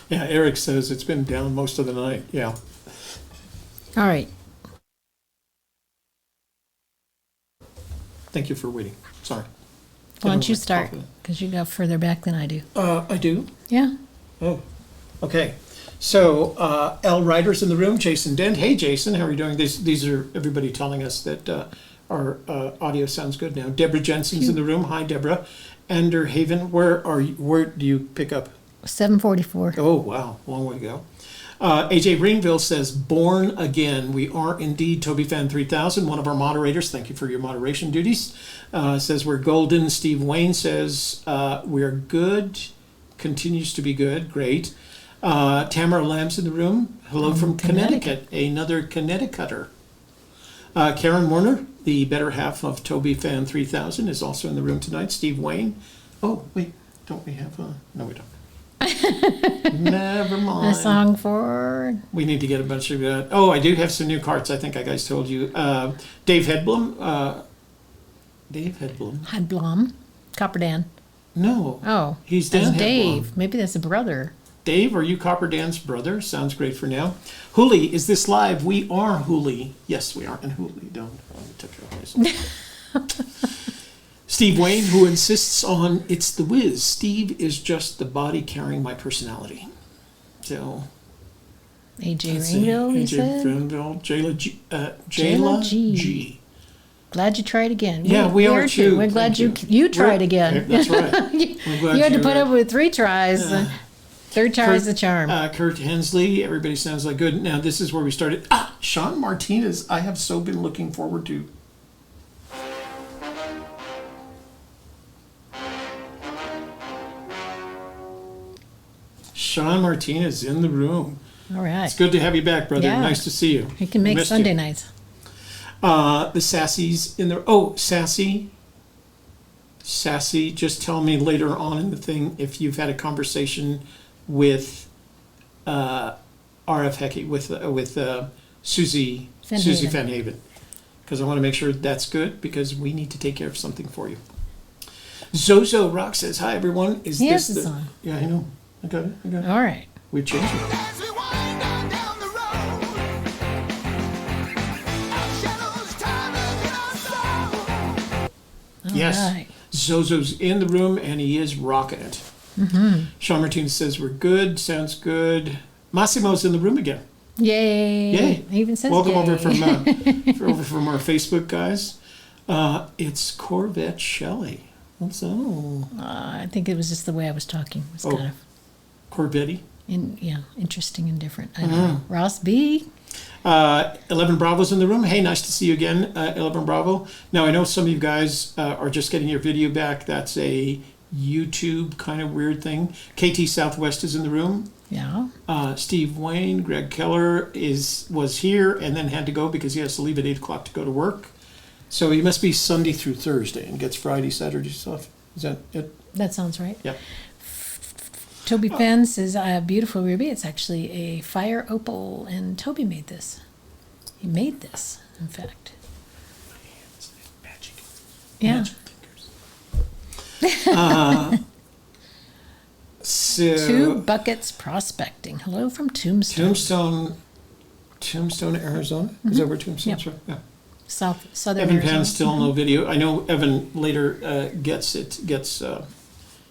Yeah, Eric says it's been down most of the night. Yeah.
All right.
Thank you for waiting. Sorry.
Why don't you
Everyone's
start?
confident.
Because you go further back than I do.
I do.
Yeah.
Oh, okay. So, L. Ryder's in the room, Jason Dent. Hey, Jason, how are you doing? These are everybody telling us that our audio sounds good now. Deborah Jensen's in the room. Hi, Deborah. Ender Haven, where do you pick up?
7:44.
Oh, wow, long way to go. AJ Ringville says, born again. We are indeed Toby Fan 3000, one of our moderators. Thank you for your moderation duties. Says we're golden. Steve Wayne says we're good, continues to be good. Great. Tamara Lamb's in the room. Hello from Connecticut. Another Connecticutter. Karen Warner, the better half of Toby Fan 3000, is also in the room tonight. Steve Wayne. Oh, wait, don't we have no, we don't. Never mind.
A song for...
We need to get a bunch of... oh, I do have some new cards. I think I guys told you. Dave Hedblum. Dave Hedblum.
Hedblom. Copper Dan.
No.
Oh.
He's Dan
that's
Hedblum.
Dave. Maybe that's a brother.
Dave, are you Copper Dan's brother? Sounds great for now. Hooli, is this live? We are Hooli. Yes, we are. And Hooli, don't. Took your place. Steve Wayne, who insists on it's the whiz. Steve is just the body carrying my personality. So...
AJ Rainville, you said?
AJ Rainville,
Jayla G.
G.
Glad you tried again.
Yeah, we are too.
We're glad
Thank
you tried again.
That's right.
you
We're glad
had to put up with 3 tries. Third try is the charm.
Kurt Hensley, everybody sounds like good. Now, this is where we started. Sean Martinez, I have so been looking forward to. Sean Martinez in the room.
All right.
It's good to have you back, brother.
Yeah.
Nice to see you.
You can make
Missed
Sunday
you.
nights.
The Sassy's in there. Oh, Sassy. Sassy, just tell me later on in the thing if you've had a conversation with RF Hecky, with Susie Van Haven. Because I want to make sure that's good, because we need to take care of something for you. Zozo Rock says, hi, everyone. Is
He
this
has
the...
the song.
Yeah, I know. I got it.
All right.
We've changed it.
As we wind down the road, our shadows time in our soul.
Yes.
Right.
Zozo's in the room, and he is rocking it. Sean Martinez says, we're good. Sounds good. Massimo's in the room again.
Yay.
Yay.
He even says
Welcome
yay.
over from our Facebook guys. It's Corvette Shelley. What's that?
I think it was just the way I was talking. It was kind of
Corvette.
interesting and different. I don't know. Ross B.
11 Bravo's in the room. Hey, nice to see you again, 11 Bravo. Now, I know some of you guys are just getting your video back. That's a YouTube kind of weird thing. KT Southwest is in the room.
Yeah.
Steve Wayne, Greg Keller was here and then had to go because he has to leave at 8 o'clock to go to work. So he must be Sunday through Thursday and gets Friday, Saturday stuff. Is that it?
That sounds right.
Yeah.
Toby Fenn says, beautiful ruby. It's actually a fire opal, and Toby made this. He made this, in fact.
Magic.
Yeah.
Magic fingers. So
2 Buckets Prospecting. Hello from Tombstone.
Tombstone, Arizona. Is that where Tombstone's from? Yeah.
Southern
Evan
Arizona.
Pan still no video. I know Evan later gets.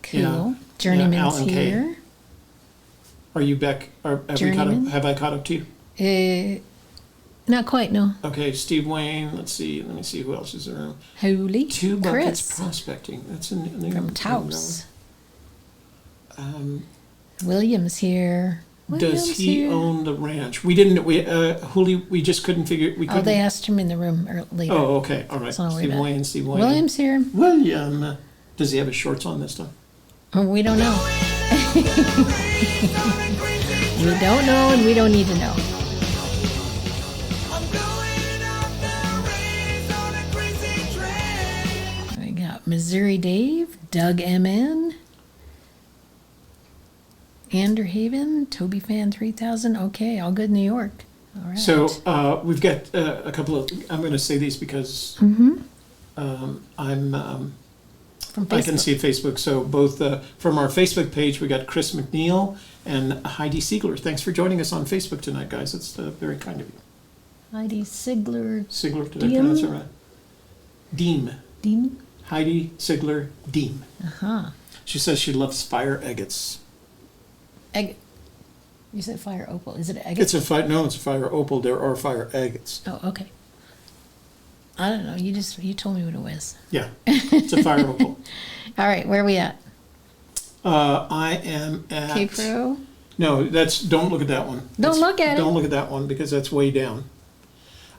Cool. Journeyman's
Alan Kay.
here.
Are you back?
Journeyman?
Have I caught up to you?
Not quite, no.
Okay, Steve Wayne. Let me see who else is around.
Holy
2 Buckets
Chris
Prospecting. That's a name
from
of-
Taos. William's here.
Does
William's
he
here.
own the ranch? We didn't. We just couldn't figure. We
Oh,
couldn't.
they asked him in the room later.
Oh, okay, all right.
So I'll read
Steve
it.
Wayne. Steve Wayne.
William's here.
William. Does he have his shorts on this time?
Oh, we don't know. We don't know, and we don't need to know.
I'm going up the rails on a crazy train.
We got Missouri Dave, Doug MN, Anderhaven, Toby Fan 3000. Okay, all good New York. All right.
So we've got a couple of. I'm going to say these because I'm.
From
I can
Facebook.
see Facebook. So both from our Facebook page, we got Chris McNeil and Heidi Siegler. Thanks for joining us on Facebook tonight, guys. That's very kind of you.
Heidi Sigler.
Siegler, did I
Diem?
pronounce it right? Deem.
Demon?
Heidi Sigler Deem.
Uh-huh.
She says she loves fire agates.
Egg. You said fire opal. Is it agate?
It's a fire opal. There are fire agates.
Oh, okay. I don't know. You told me what it was.
Yeah, it's a fire opal.
All right, where are we at?
I am at...
K-Pro?
No, don't look at that one.
Don't look at it.
Don't look at that one because that's way down.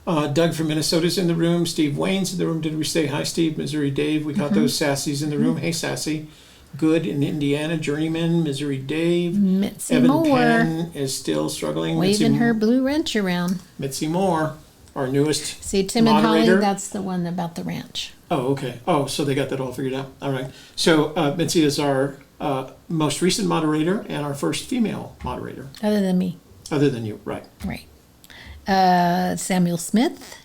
Doug from Minnesota's in the room. Steve Wayne's in the room. Did we say hi, Steve? Missouri Dave. We got those Sassies in the room. Hey, Sassy. Good in Indiana. Journeyman. Missouri Dave.
Mitzi
Evan
Moore.
Penn is still struggling.
Waving her blue wrench around.
Mitzi Moore, our newest
See, Tim and Holly,
moderator.
that's the one about the ranch.
Oh, okay. Oh, so they got that all figured out. All right. So Mitzi is our most recent moderator and our first female moderator,
Other than me.
other than you. Right.
Right. Samuel Smith.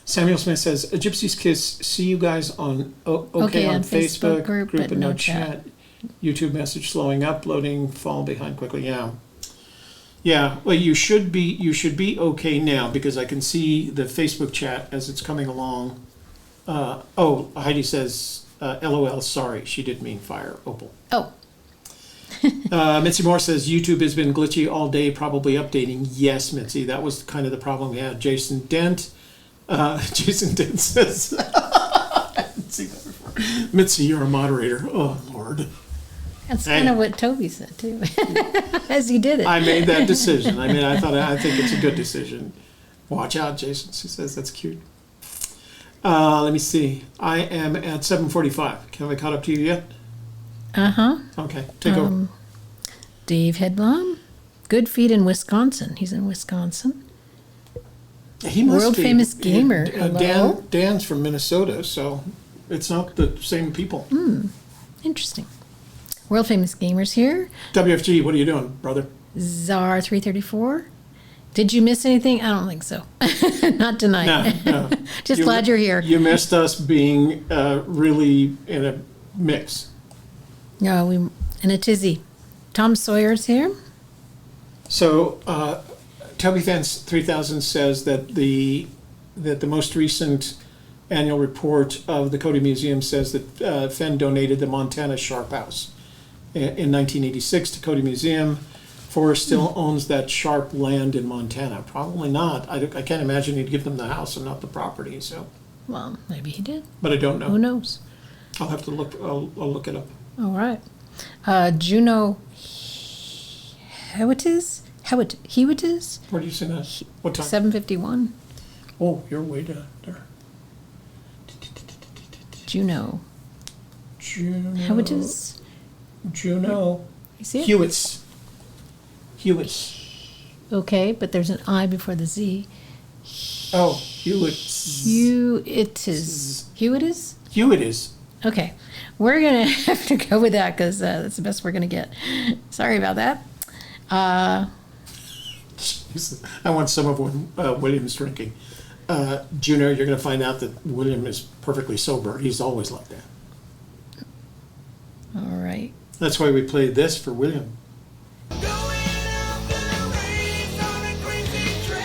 Samuel Smith says, "A Gypsy's Kiss, see you guys on okay on Facebook
group, but
but
no
no
chat.
chat. YouTube message slowing up, loading, fall behind quickly." Yeah. Yeah, well, you should be okay now because I can see the Facebook chat as it's coming along. Heidi says, LOL, sorry, she did mean fire opal.
Oh,
Mitzi Moore says, YouTube has been glitchy all day, probably updating. Yes, Mitzi, that was kind of the problem we had. Jason Dent says, I didn't see that before. Mitzi, you're a moderator. Oh, Lord.
that's kind of what Toby said, too. As he did it.
I made that decision. I think it's a good decision. Watch out, Jason. She says that's cute. Let me see. I am at 7:45. Have I caught up to you yet?
Uh-huh.
Okay, take over.
Dave Hedblom. Good feet in Wisconsin. He's in Wisconsin.
He must
World
be.
famous gamer. Hello?
Dan's from Minnesota, so it's not the same people.
Interesting. World famous gamers here.
WFG, what are you doing, brother?
Czar 334. Did you miss anything? I don't think so. Not tonight.
No.
Just glad you're here.
You missed us being really in a mix.
No, we in a tizzy. Tom Sawyer's here.
So, Toby Fans 3000 says that the most recent annual report of the Cody Museum says that Fenn donated the Montana Sharp House in 1986 to Cody Museum. Forrest still owns that sharp land in Montana. Probably not. I can't imagine he'd give them the house and not the property. So,
Well, maybe he did.
but I don't know.
Who knows?
I'll have to look. I'll look it up.
All right. Juno Hewitis? Hewitis?
Where do you see that? What time?
751.
Oh, you're way down there.
Juno.
Juno.
Hewitis?
Juno.
You see it?
Hewitts. Hewitts.
Okay, but there's an I before the Z.
Oh, Hewitts.
Hewitis. Hewitis?
Hewitis.
Okay. We're going to have to go with that because that's the best we're going to get. Sorry about that.
I want some of what William's drinking. Juno, you're going to find out that William is perfectly sober. He's always like that.
All right.
That's why we played this for William.
Going up the race on a crazy train.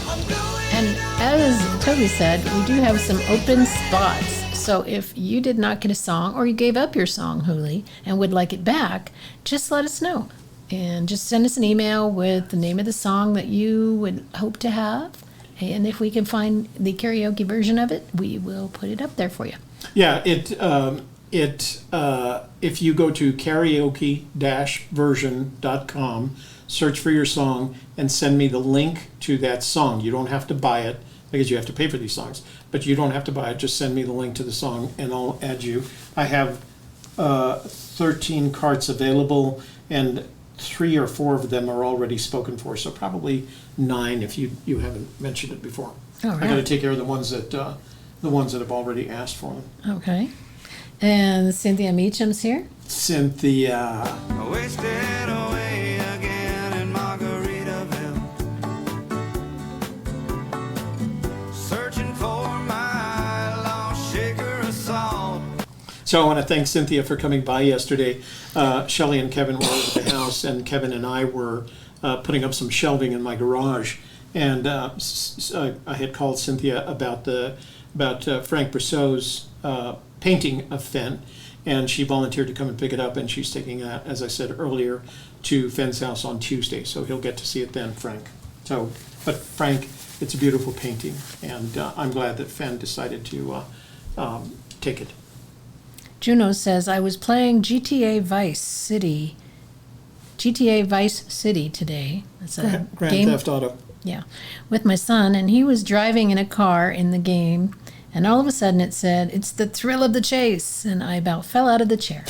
I'm going
And as Toby said, we do have some open spots. So if you did not get a song or you gave up your song, Hooli, and would like it back, just let us know. And just send us an email with the name of the song that you would hope to have. And if we can find the karaoke version of it, we will put it up there for you.
Yeah, if you go to karaoke-version.com, search for your song, and send me the link to that song. You don't have to buy it because you have to pay for these songs, but you don't have to buy it. Just send me the link to the song, and I'll add you. I have 13 carts available, and 3 or 4 of them are already spoken for, so probably 9 if you haven't mentioned it before.
All
I got to
right.
take care of the ones that have already asked for them.
Okay. And Cynthia Meacham's here.
Cynthia.
I wasted away again in Margaritaville, searching for my lost shaker of salt.
So I want to thank Cynthia for coming by yesterday. Shelley and Kevin were over at the house, and Kevin and I were putting up some shelving in my garage. And I had called Cynthia about Frank Brosseau's painting of Fenn, and she volunteered to come and pick it up, and she's taking that, as I said earlier, to Fenn's house on Tuesday, so he'll get to see it then, Frank. So, but Frank, it's a beautiful painting, and I'm glad that Fenn decided to take it.
Juno says, I was playing GTA Vice City today. It's a
Grand
game,
Theft Auto.
yeah, with my son, and he was driving in a car in the game, and all of a sudden it said, it's the thrill of the chase, and I about fell out of the chair.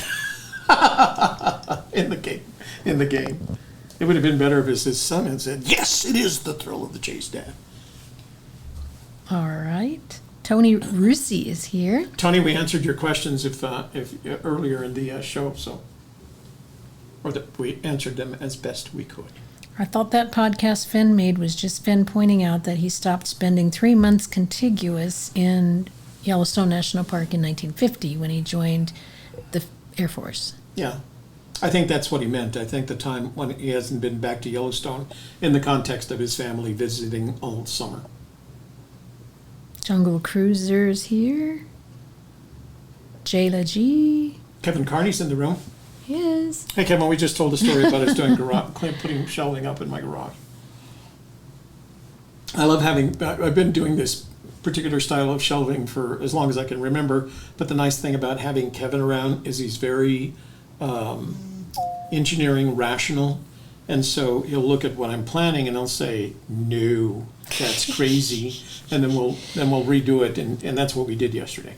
In the game. It would have been better if his son had said, yes, it is the thrill of the chase, Dad.
All right. Tony Russi is here.
Tony, we answered your questions if earlier in the show, so, or that we answered them as best we could.
I thought that podcast Fenn made was just Fenn pointing out that he stopped spending 3 months contiguous in Yellowstone National Park in 1950 when he joined the Air Force.
Yeah, I think that's what he meant. I think the time when he hasn't been back to Yellowstone in the context of his family visiting all summer.
Jungle Cruisers here. Jayla G.
Kevin Carney's in the room.
is.
Hey Kevin, we just told a story about us doing garage, putting shelving up in my garage. I love I've been doing this particular style of shelving for as long as I can remember, but the nice thing about having Kevin around is he's very engineering rational, and so he'll look at what I'm planning and he'll say, no, that's crazy, and then we'll redo it, and that's what we did yesterday.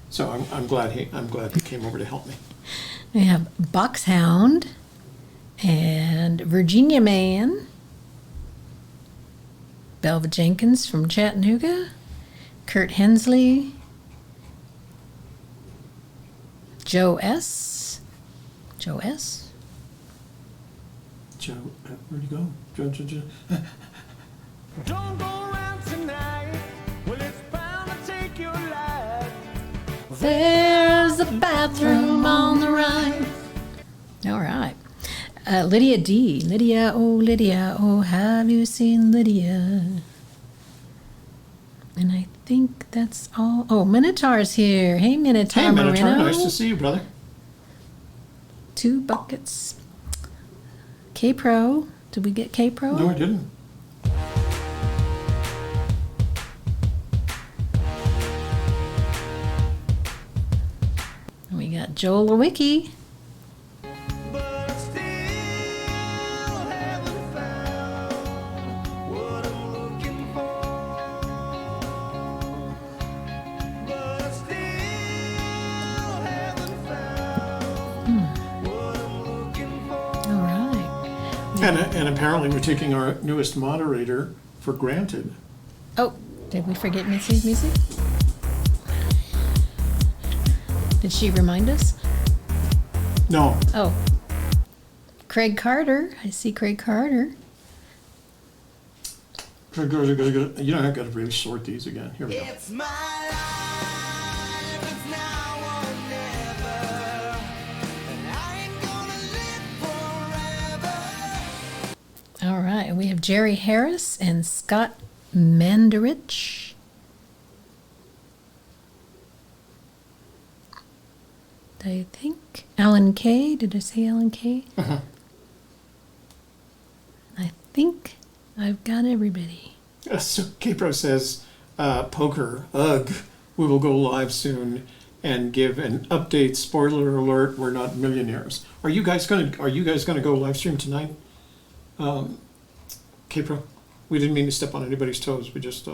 So I'm glad he came over to help me.
We have Boxhound and Virginia Man, Belva Jenkins from Chattanooga, Kurt Hensley, Joe S.
Joe, where'd he go? Joe.
Don't go around tonight. Well, it's bound to take your life.
There's a bathroom on the right. All right. Lydia D. Lydia, oh, have you seen Lydia? And I think that's all. Oh, Minotaur's here. Hey, Minotaur.
Hey Minotaur,
Moreno.
nice to see you, brother.
2 buckets. K-Pro. Did we get K-Pro?
No, I didn't.
We got Joel Lewicki.
But still haven't found what I'm looking for. But still haven't found what I'm looking for.
All right.
And apparently we're taking our newest moderator for granted.
Oh, did we forget Missy? Did she remind us?
No,
Oh. Craig Carter. I see Craig Carter.
you know, I've got to really sort these again. Here we go.
It's my life, it's now or never. And I ain't gonna live forever.
All right. And we have Jerry Harris and Scott Mandarich. I think Alan K. Did I say Alan K?
Uh-huh.
I think I've got everybody.
So K-Pro says, poker, ugh, we will go live soon and give an update. Spoiler alert, we're not millionaires. Are you guys gonna go live stream tonight? K-Pro? We didn't mean to step on anybody's toes. We just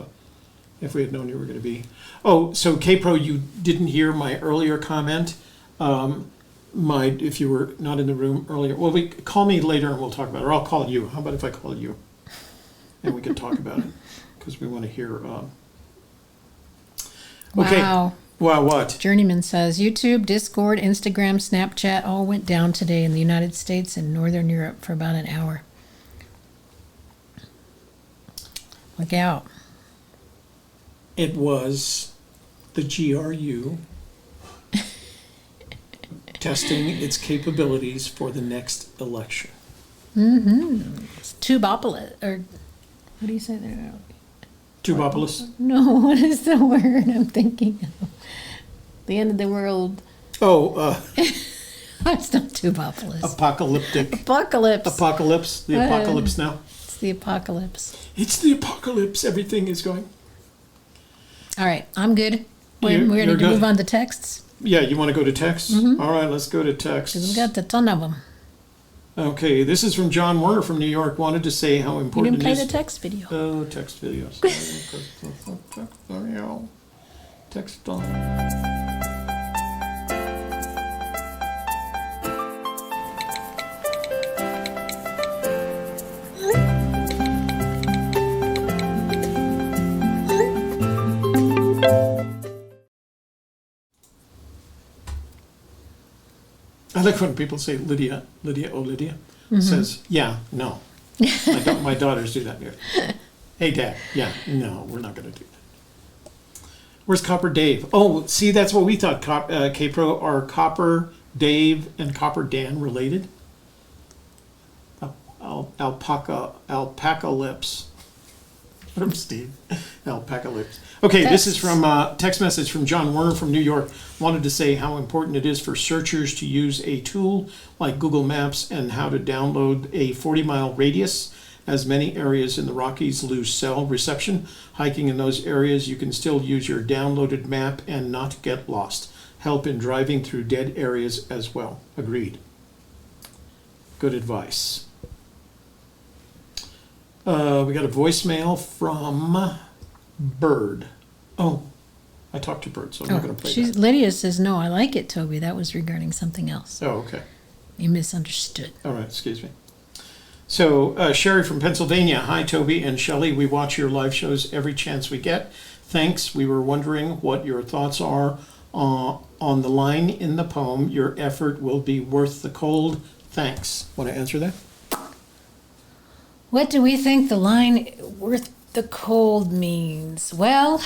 if we had known you were gonna be. Oh, so K-Pro, you didn't hear my earlier comment. If you were not in the room earlier, well, call me later and we'll talk about it, or I'll call you. How about if I call you? And we can talk about it, because we want to hear, okay.
Wow.
Wow, what?
Journeyman says YouTube, Discord, Instagram, Snapchat all went down today in the United States and Northern Europe for about an hour. Look out.
It was the GRU testing its capabilities for the next election.
It's Tubopolis, or What do you say there?
Tubopolis.
No, what is the word I'm thinking of? The end of the world.
Oh,
It's not Tubopolis.
apocalyptic.
Apocalypse.
Apocalypse. The apocalypse now.
It's the apocalypse.
It's the apocalypse. Everything is going.
All right, I'm good. We're
You're
ready to
good.
move on to texts
Yeah, you want to go to text? All right, let's go to text.
because we got a ton of them.
Okay, this is from John Warner from New York. Wanted to say how
You
important
didn't play
it
the
is.
text video.
Oh, text videos. Text on. I like when people say Lydia, says, yeah, no. My daughters do that here. Hey, Dad, yeah, no, we're not going to do that. Where's Copper Dave? Oh, see, that's what we thought. K-Pro, are Copper Dave and Copper Dan related? Alpaca lips. From Steve. Alpaca lips. Okay, this is from text message from John Warner from New York. Wanted to say how important it is for searchers to use a tool like Google Maps and how to download a 40-mile radius, as many areas in the Rockies lose cell reception. Hiking in those areas, you can still use your downloaded map and not get lost. Help in driving through dead areas as well. Agreed. Good advice. We got a voicemail from Bird. Oh, I talked to Bird, so I'm not going to play that.
Lydia says, no, I like it, Toby. That was regarding something else.
Oh, okay.
You misunderstood.
All right, excuse me. So, Sherry from Pennsylvania. Hi, Toby and Shelley. We watch your live shows every chance we get. Thanks. We were wondering what your thoughts are on the line in the poem, your effort will be worth the cold. Thanks. Want to answer that?
What do we think the line worth the cold means? Well,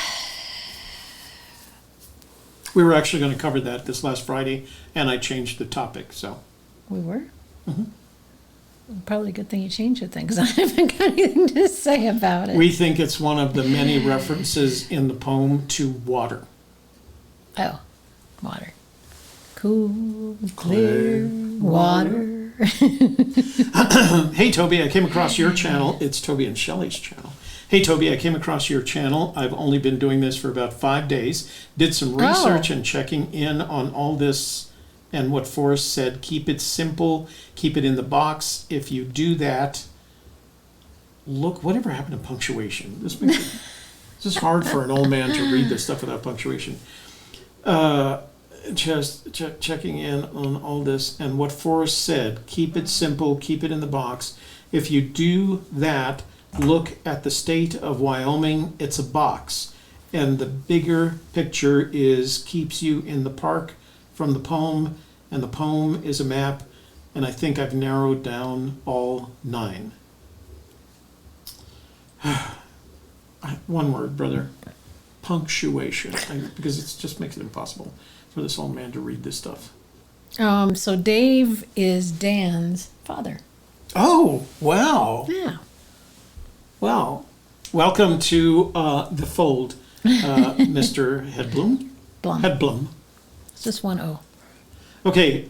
We were actually going to cover that this last Friday, and I changed the topic, so.
we were. Probably a good thing you changed it then, because I haven't got anything to say about it.
We think it's one of the many references in the poem to water.
Oh, water. Cool, clear water.
Hey, Toby, I came across your channel. It's Toby and Shelley's channel. Hey, Toby, I came across your channel. I've only been doing this for about 5 days. Did some research and checking in on all this and what Forrest said. Keep it simple. Keep it in the box. If you do that, look, whatever happened to punctuation? This is hard for an old man to read this stuff without punctuation. Just checking in on all this and what Forrest said. Keep it simple. Keep it in the box. If you do that, look at the state of Wyoming. It's a box. And the bigger picture is keeps you in the park from the poem. And the poem is a map. And I think I've narrowed down all 9. One word, brother. Punctuation. Because it just makes it impossible for this old man to read this stuff.
So Dave is Dan's father.
Oh, wow.
Yeah.
Well, welcome to the fold, Mr. Headblum.
Blum.
Headblum.
It's just one O.
Okay,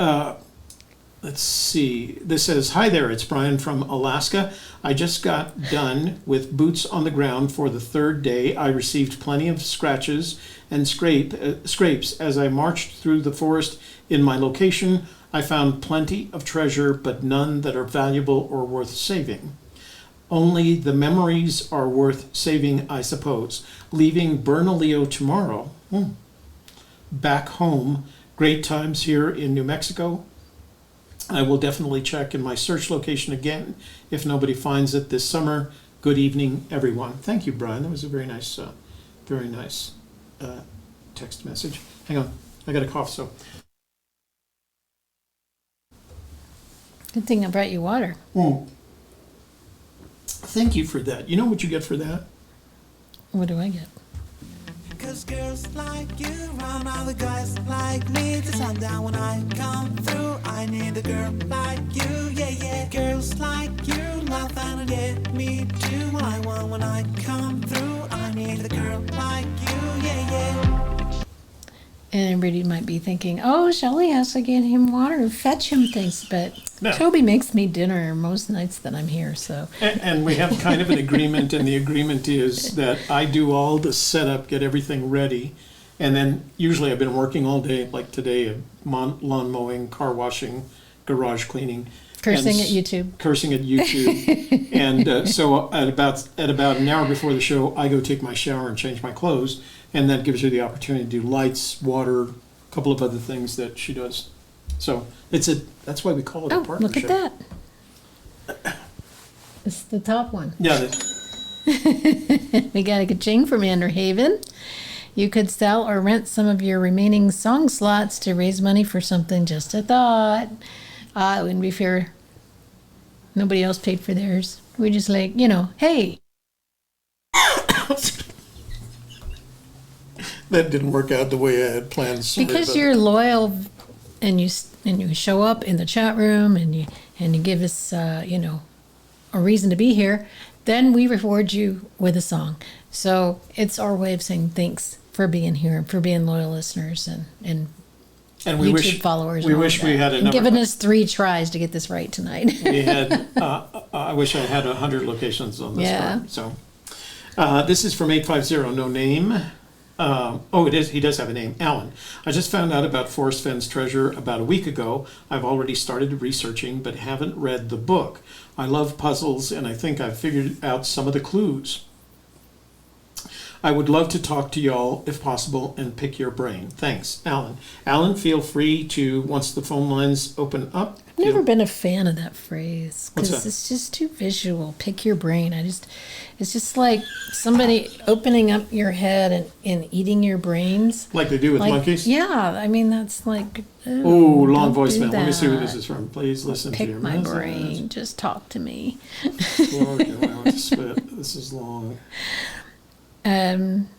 let's see. This says, hi there, it's Brian from Alaska. I just got done with boots on the ground for the 3rd day. I received plenty of scratches and scrapes as I marched through the forest in my location. I found plenty of treasure, but none that are valuable or worth saving. Only the memories are worth saving, I suppose. Leaving Bernalillo tomorrow. Back home. Great times here in New Mexico. I will definitely check in my search location again if nobody finds it this summer. Good evening, everyone. Thank you, Brian. That was a very nice text message. Hang on, I got a cough, so.
Good thing I brought you water.
Thank you for that. You know what you get for that?
What do I get?
Cause girls like you run other guys like me to sundown. When I come through, I need a girl like you, yeah, yeah. Girls like you, love and get me too. I want when I come through, I need a girl like you, yeah, yeah.
And everybody might be thinking, oh, Shelley has to get him water, fetch him things. But
No.
Toby makes me dinner most nights that I'm here. So
And we have kind of an agreement, and the agreement is that I do all the setup, get everything ready, and then usually I've been working all day, like today, lawn mowing, car washing, garage cleaning.
cursing
and
at YouTube.
Cursing at YouTube. And so at about an hour before the show, I go take my shower and change my clothes, and that gives her the opportunity to do lights, water, a couple of other things that she does. So that's why we call it a
Oh,
partnership.
look at that. It's the top one.
Yeah,
We got a ka-ching from Haven. You could sell or rent some of your remaining song slots to raise money for something. Just a thought. It wouldn't be fair. Nobody else paid for theirs. We just like, hey.
that didn't work out the way I had planned. Sorry
Because
about
you're loyal and you show up in the chat room and you give us a reason to be here, then we reward you with a song. So it's our way of saying thanks for being here and for being loyal listeners and
And we
YouTube
wish
followers.
we
and all
wish
of
we
that.
had
And
another.
given us 3 tries to get this right tonight.
We had. I wish I had 100 locations on this
Yeah.
part. So this is from 850. No name. It is. He does have a name. Alan. I just found out about Forrest Fenn's treasure about a week ago. I've already started researching, but haven't read the book. I love puzzles, and I think I've figured out some of the clues. I would love to talk to y'all if possible and pick your brain. Thanks, Alan. Alan, feel free to, once the phone lines open up.
I've never been a fan of that phrase
What's
because
that?
it's just too visual. Pick your brain. It's just like somebody opening up your head and eating your brains.
Like they do with
Like,
monkeys?
yeah, I mean that's like.
Oh, long
don't do
voicemail. Let me see who
that.
this is from. Please listen to
Pick
your
my
message.
brain. Just talk to me.
Okay, well, it's spit. This is long.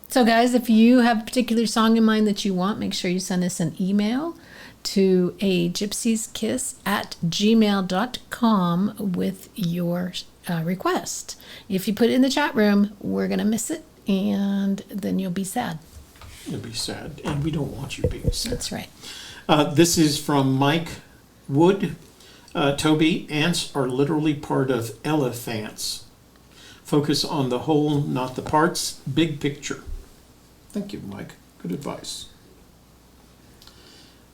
So guys, if you have a particular song in mind that you want, make sure you send us an email to a gypsieskiss@gmail.com with your request. If you put it in the chat room, we're going to miss it, and then you'll be sad.
You'll be sad, and we don't want you being sad.
That's right.
This is from Mike Wood. Toby, ants are literally part of elephants. Focus on the whole, not the parts. Big picture. Thank you, Mike. Good advice.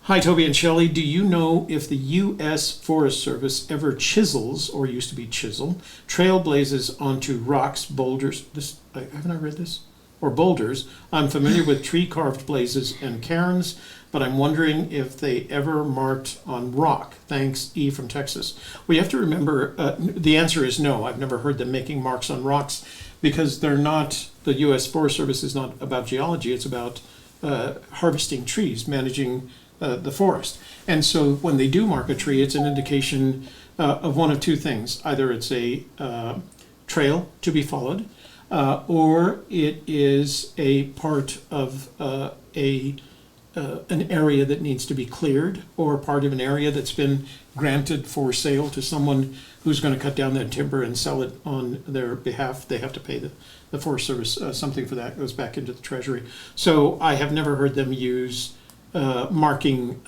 Hi, Toby and Shelley. Do you know if the U.S. Forest Service ever chisels, or used to be chisel, trailblazes onto rocks, boulders? Haven't I read this? Or boulders. I'm familiar with tree-carved blazes and cairns, but I'm wondering if they ever marked on rock. Thanks, E from Texas. We have to remember, the answer is no. I've never heard them making marks on rocks because they're not, the U.S. Forest Service is not about geology. It's about harvesting trees, managing the forest. And so when they do mark a tree, it's an indication of one of two things. Either it's a trail to be followed, or it is a part of an area that needs to be cleared, or part of an area that's been granted for sale to someone who's going to cut down that timber and sell it on their behalf. They have to pay the Forest Service something for that. It goes back into the Treasury. So I have never heard them use marking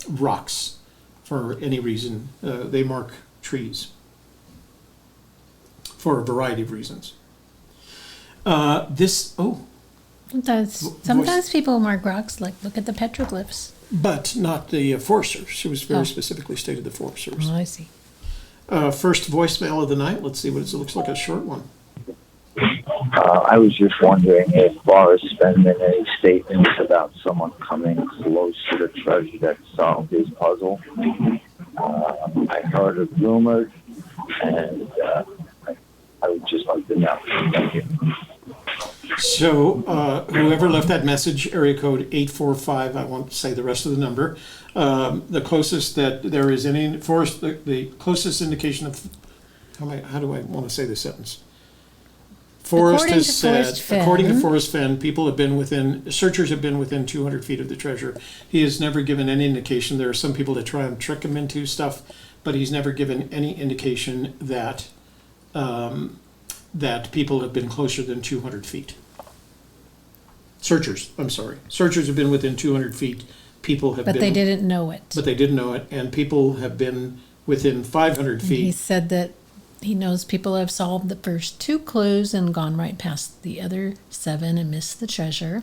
rocks for any reason. They mark trees for a variety of reasons.
Sometimes people mark rocks, like look at the petroglyphs.
But not the Forest Service. It was very specifically stated the Forest Service.
Oh, I see.
First voicemail of the night. Let's see what it looks like. A short one.
I was just wondering if Boris Fenn made any statements about someone coming close to the treasure that solved his puzzle. I heard it rumored, and I would just like to know. Thank you.
So whoever left that message, area code 845, I won't say the rest of the number, the closest that there is any forest, the closest indication of, how do I want to say this sentence? Forrest
According
has
to
said,
Forrest Fenn.
according to Forrest Fenn, searchers have been within 200 feet of the treasure. He has never given any indication. There are some people that try and trick him into stuff, but he's never given any indication that that people have been closer than 200 feet. Searchers have been within 200 feet. People have
But
been...
they didn't know it.
But they didn't know it, and people have been within 500
And he
feet.
said that he knows people have solved the first 2 clues and gone right past the other 7 and missed the treasure.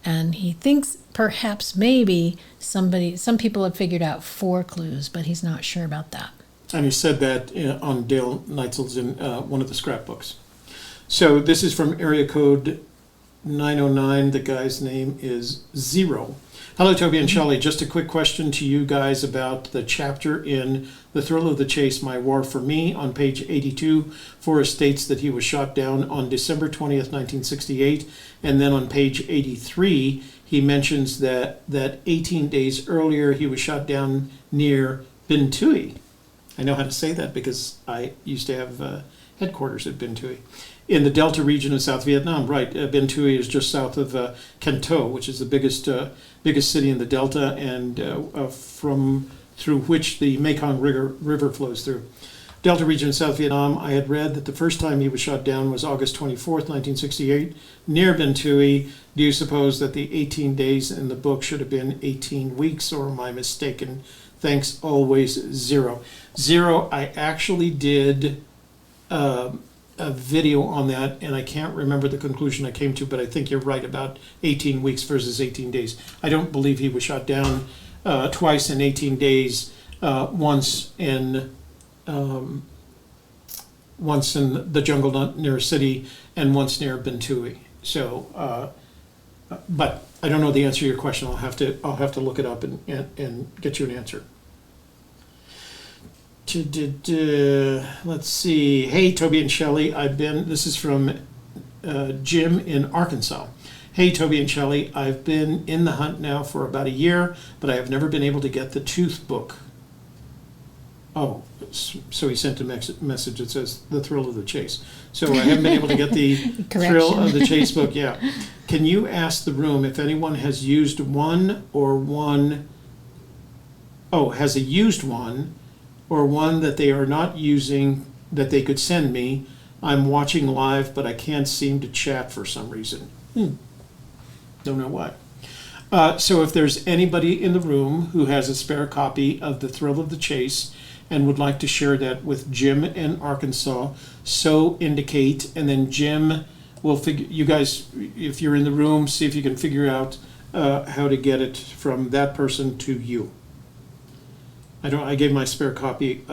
And he thinks perhaps maybe some people have figured out 4 clues, but he's not sure about that.
And he said that on Dale Neitzel's in one of the scrapbooks. So this is from area code 909. The guy's name is Zero. Hello, Toby and Shelley. Just a quick question to you guys about the chapter in The Thrill of the Chase, My War for Me. On page 82, Forrest states that he was shot down on December 20th, 1968. And then on page 83, he mentions that 18 days earlier, he was shot down near Bintui. I know how to say that because I used to have headquarters at Bintui. In the Delta region of South Vietnam, right. Bintui is just south of Can Tho, which is the biggest city in the Delta, and through which the Mekong River flows through. Delta region of South Vietnam, I had read that the first time he was shot down was August 24th, 1968, near Bintui. Do you suppose that the 18 days in the book should have been 18 weeks, or am I mistaken? Thanks, always, Zero. Zero, I actually did a video on that, and I can't remember the conclusion I came to, but I think you're right about 18 weeks versus 18 days. I don't believe he was shot down twice in 18 days, once in the jungle near a city and once near Bintui. So, but I don't know the answer to your question. I'll have to look it up and get you an answer. Let's see. Hey, Toby and Shelley. This is from Jim in Arkansas. Hey, Toby and Shelley. I've been in the hunt now for about a year, but I have never been able to get the tooth book. Oh, so he sent a message that says The Thrill of the Chase. So I haven't been able to get the Thrill of the Chase book. Yeah. Can you ask the room if anyone has used has a used one, or one that they are not using that they could send me? I'm watching live, but I can't seem to chat for some reason. Don't know why. So if there's anybody in the room who has a spare copy of The Thrill of the Chase and would like to share that with Jim in Arkansas, so indicate, and then Jim will figure, you guys, if you're in the room, see if you can figure out how to get it from that person to you. I gave my spare copy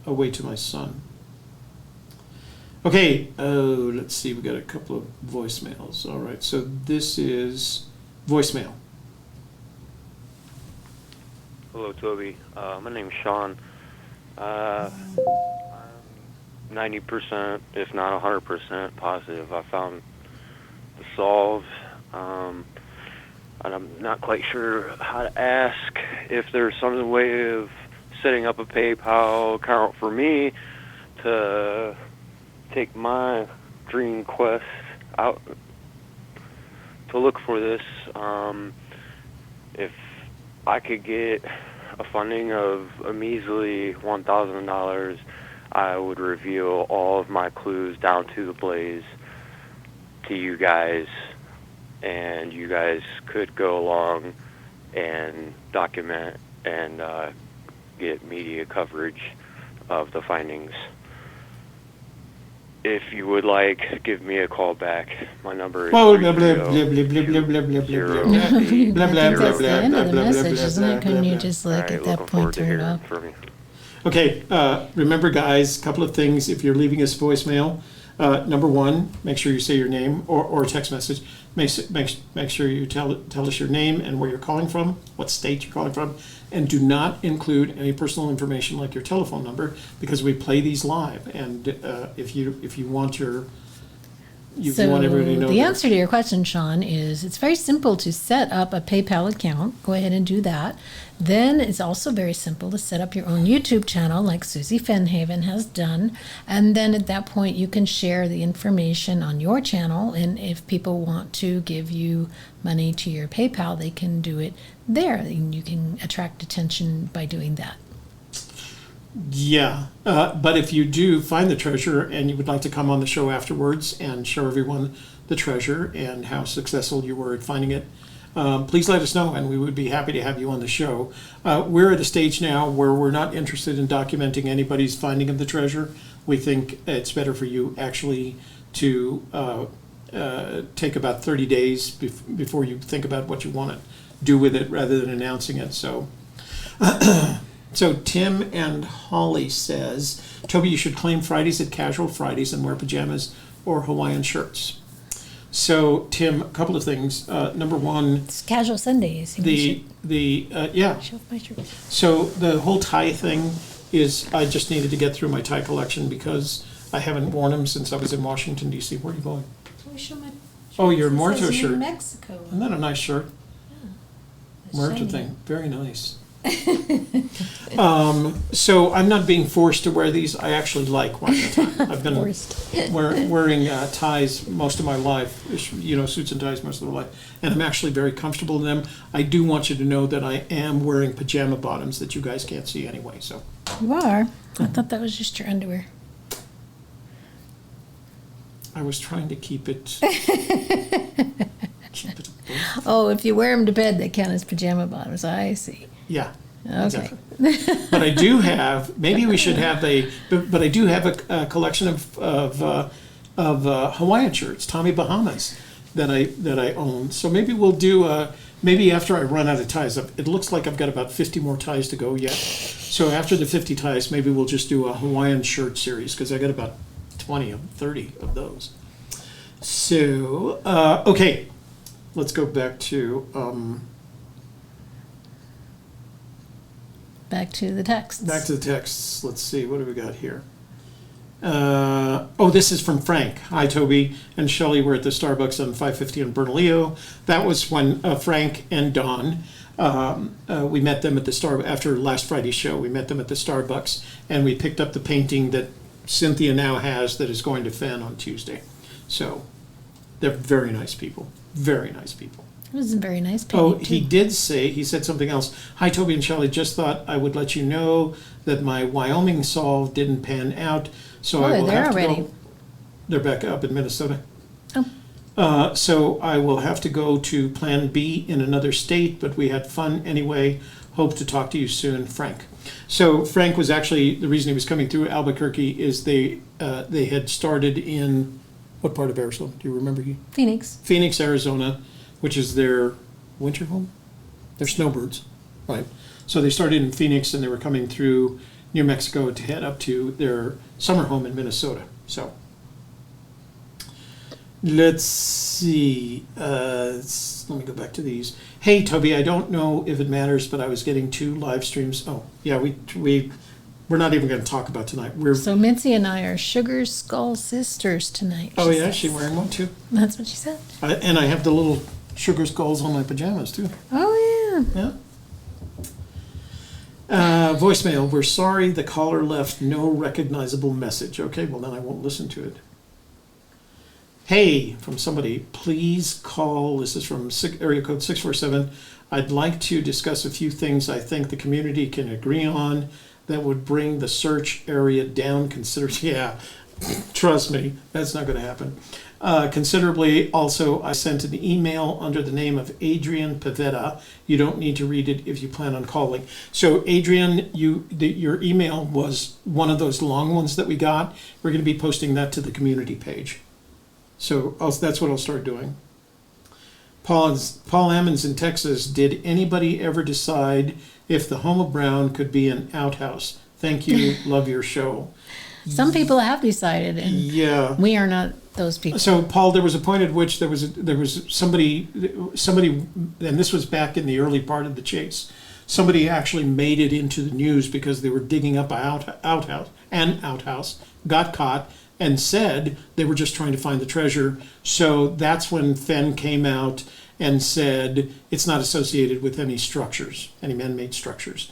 away to my son. Okay, let's see, we got a couple of voicemails. All right, so this is voicemail.
Hello, Toby. My name's Sean. I'm 90%, if not 100% positive I found the solve. And I'm not quite sure how to ask if there's some way of setting up a PayPal account for me to take my dream quest out to look for this. If I could get a funding of a measly $1,000, I would reveal all of my clues down to the blaze to you guys, and you guys could go along and document and get media coverage of the findings. If you would like, give me a call back. My number is
Oh, blah, blah, blah, blah, blah, blah, blah, blah, blah, blah. Blah, blah,
I think
blah,
that's the end of the
blah, blah,
message,
blah,
isn't it?
blah,
Couldn't you
blah.
just,
All
like,
right,
at that
looking
point,
forward to
turn it
hearing
off?
from you.
Okay, remember, guys, a couple of things. If you're leaving us voicemail, number one, make sure you say your name or text message. Make sure you tell us your name and where you're calling from, what state you're calling from, and do not include any personal information like your telephone number, because we play these live. And if you want your you want everybody to know
the
that-
answer to your question, Sean, is it's very simple to set up a PayPal account. Go ahead and do that. Then it's also very simple to set up your own YouTube channel like Susie Fenhaven has done. And then at that point, you can share the information on your channel. And if people want to give you money to your PayPal, they can do it there. And you can attract attention by doing that.
Yeah, but if you do find the treasure and you would like to come on the show afterwards and show everyone the treasure and how successful you were at finding it, please let us know, and we would be happy to have you on the show. We're at a stage now where we're not interested in documenting anybody's finding of the treasure. We think it's better for you actually to take about 30 days before you think about what you want to do with it rather than announcing it. So. So Tim and Holly says, Toby, you should claim Fridays at Casual Fridays and wear pajamas or Hawaiian shirts. So Tim, a couple of things. Number one,
It's casual Sundays.
yeah.
Show off my shirt.
So the whole tie thing is I just needed to get through my tie collection because I haven't worn them since I was in Washington D.C. Where are you going?
Let me show my
Oh, your
It says
Muerto
New
shirt.
Mexico.
Isn't that a nice shirt?
It's
Muerto
shiny.
thing, very nice. So I'm not being forced to wear these. I actually like wearing a tie. I've been
Forced.
wearing ties most of my life, suits and ties most of my life, and I'm actually very comfortable in them. I do want you to know that I am wearing pajama bottoms that you guys can't see anyway. So
You are? I thought that was just your underwear.
I was trying to keep it.
Oh, if you wear them to bed, they count as pajama bottoms. I see.
Yeah.
Okay.
Exactly. But I do have. Maybe we should have a. But I do have a collection of Hawaiian shirts, Tommy Bahamas, that I own. So maybe we'll do. Maybe after I run out of ties, it looks like I've got about 50 more ties to go yet. So after the 50 ties, maybe we'll just do a Hawaiian shirt series because I got about 30 of those. So okay, let's go back to.
Back to the texts.
Back to the texts. Let's see, what do we got here? This is from Frank. Hi, Toby and Shelley were at the Starbucks on 550 in Bernalillo. That was when Frank and Don, we met them at the after last Friday's show, we met them at the Starbucks, and we picked up the painting that Cynthia now has that is going to Fenn on Tuesday. So they're very nice people. Very nice people.
It was a very nice
Oh,
painting.
he said something else. Hi, Toby and Shelley, just thought I would let you know that my Wyoming solve didn't pan out, so I
they're
will
there
have to
already.
go. They're back up in Minnesota.
Oh.
So I will have to go to Plan B in another state, but we had fun anyway. Hope to talk to you soon, Frank. So Frank was actually, the reason he was coming through Albuquerque is they had started in, what part of Arizona? Do you remember?
Phoenix.
Phoenix, Arizona, which is their winter home. They're snowbirds, right? So they started in Phoenix and they were coming through New Mexico to head up to their summer home in Minnesota. So let's see. Let me go back to these. Hey, Toby, I don't know if it matters, but I was getting 2 live streams. Oh, yeah, we're not even going to talk about tonight.
So Mitzi and I are Sugar Skull sisters tonight.
Oh,
she
yeah,
says.
she's wearing one too.
That's what she said.
And I have the little sugar skulls on my pajamas too.
Oh, yeah.
Yeah. Voicemail. We're sorry the caller left no recognizable message. Okay, well then I won't listen to it. Hey, from somebody, please call. This is from area code 647. I'd like to discuss a few things I think the community can agree on that would bring the search area down considerably. Yeah, trust me, that's not going to happen. Considerably. Also, I sent an email under the name of Adrian Pavetta. You don't need to read it if you plan on calling. So, Adrian, your email was one of those long ones that we got. We're going to be posting that to the community page. So that's what I'll start doing. Paul Ammons in Texas. Did anybody ever decide if the home of Brown could be an outhouse? Thank you. Love your show.
Some people have decided, and
Yeah.
we are not those people.
So, Paul, there was a point at which there was somebody, and this was back in the early part of the chase. Somebody actually made it into the news because they were digging up an outhouse, got caught, and said they were just trying to find the treasure. So that's when Fenn came out and said it's not associated with any structures, any man-made structures.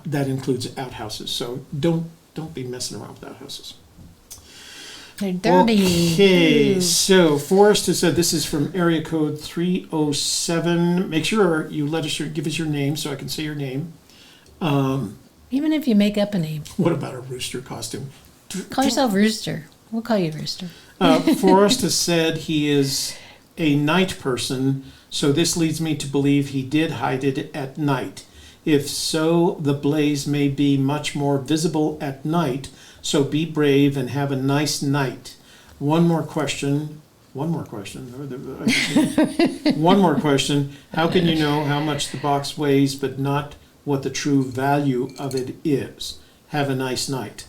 That includes outhouses. So don't be messing around with outhouses.
They're dirty.
Okay,
Ooh.
so Forrest has said this is from area code 307. Make sure you give us your name so I can say your name.
You Even if you make up a name.
What about a rooster costume?
Call yourself Rooster. We'll call you Rooster.
Forrest has said he is a night person, so this leads me to believe he did hide it at night. If so, the blaze may be much more visible at night, so be brave and have a nice night. One more question. One more question. How can you know how much the box weighs but not what the true value of it is? Have a nice night.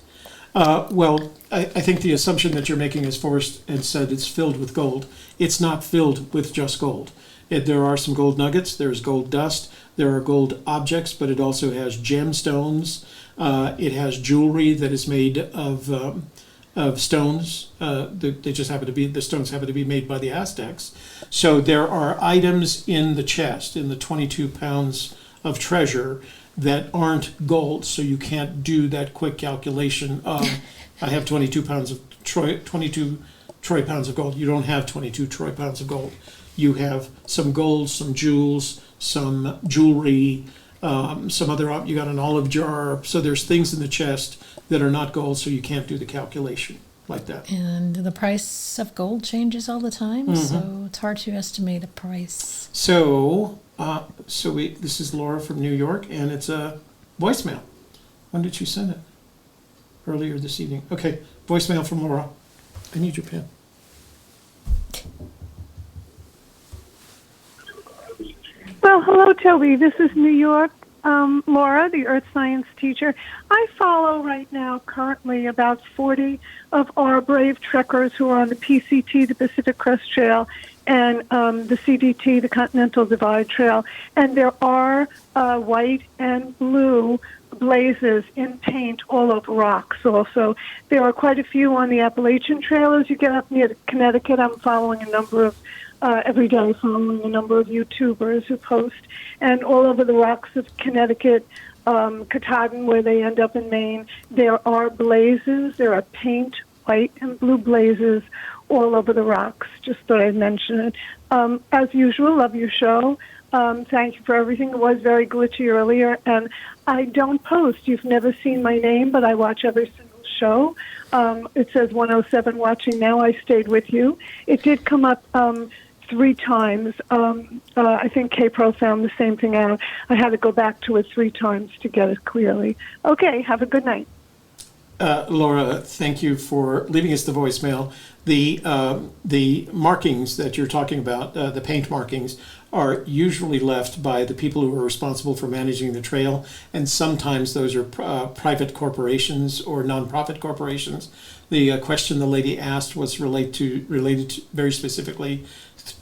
Well, I think the assumption that you're making, as Forrest had said, it's filled with gold. It's not filled with just gold. There are some gold nuggets, there's gold dust, there are gold objects, but it also has gemstones. It has jewelry that is made of stones. They just happen to be, the stones happen to be made by the Aztecs. So there are items in the chest, in the 22 pounds of treasure, that aren't gold. So you can't do that quick calculation of, I have 22 pounds of Troy pounds of gold. You don't have 22 Troy pounds of gold. You have some gold, some jewels, some jewelry, some other, you got an olive jar. So there's things in the chest that are not gold, so you can't do the calculation like that.
And the price of gold changes all the time, so it's hard to estimate a price.
So, this is Laura from New York, and it's a voicemail. When did you send it? Earlier this evening. Okay, voicemail from Laura. I need your pen.
Well, hello, Toby. This is New York. Laura, the earth science teacher. I follow right now currently about 40 of our brave trekkers who are on the PCT, the Pacific Crest Trail, and the CDT, the Continental Divide Trail. And there are white and blue blazes in paint all over rocks also. There are quite a few on the Appalachian Trail as you get up near Connecticut. I'm following a number of every day, following a number of YouTubers who post, and all over the rocks of Connecticut, Katahdin, where they end up in Maine, there are blazes, there are paint, white and blue blazes all over the rocks. Just thought I'd mention it. As usual, love your show. Thank you for everything. It was very glitchy earlier, and I don't post. You've never seen my name, but I watch every single show. It says 107 watching now. I stayed with you. It did come up 3 times. I think K-Pro found the same thing out. I had to go back to it 3 times to get it clearly. Okay, have a good night.
Laura, thank you for leaving us the voicemail. The markings that you're talking about, the paint markings, are usually left by the people who are responsible for managing the trail, and sometimes those are private corporations or nonprofit corporations. The question the lady asked was related to very specifically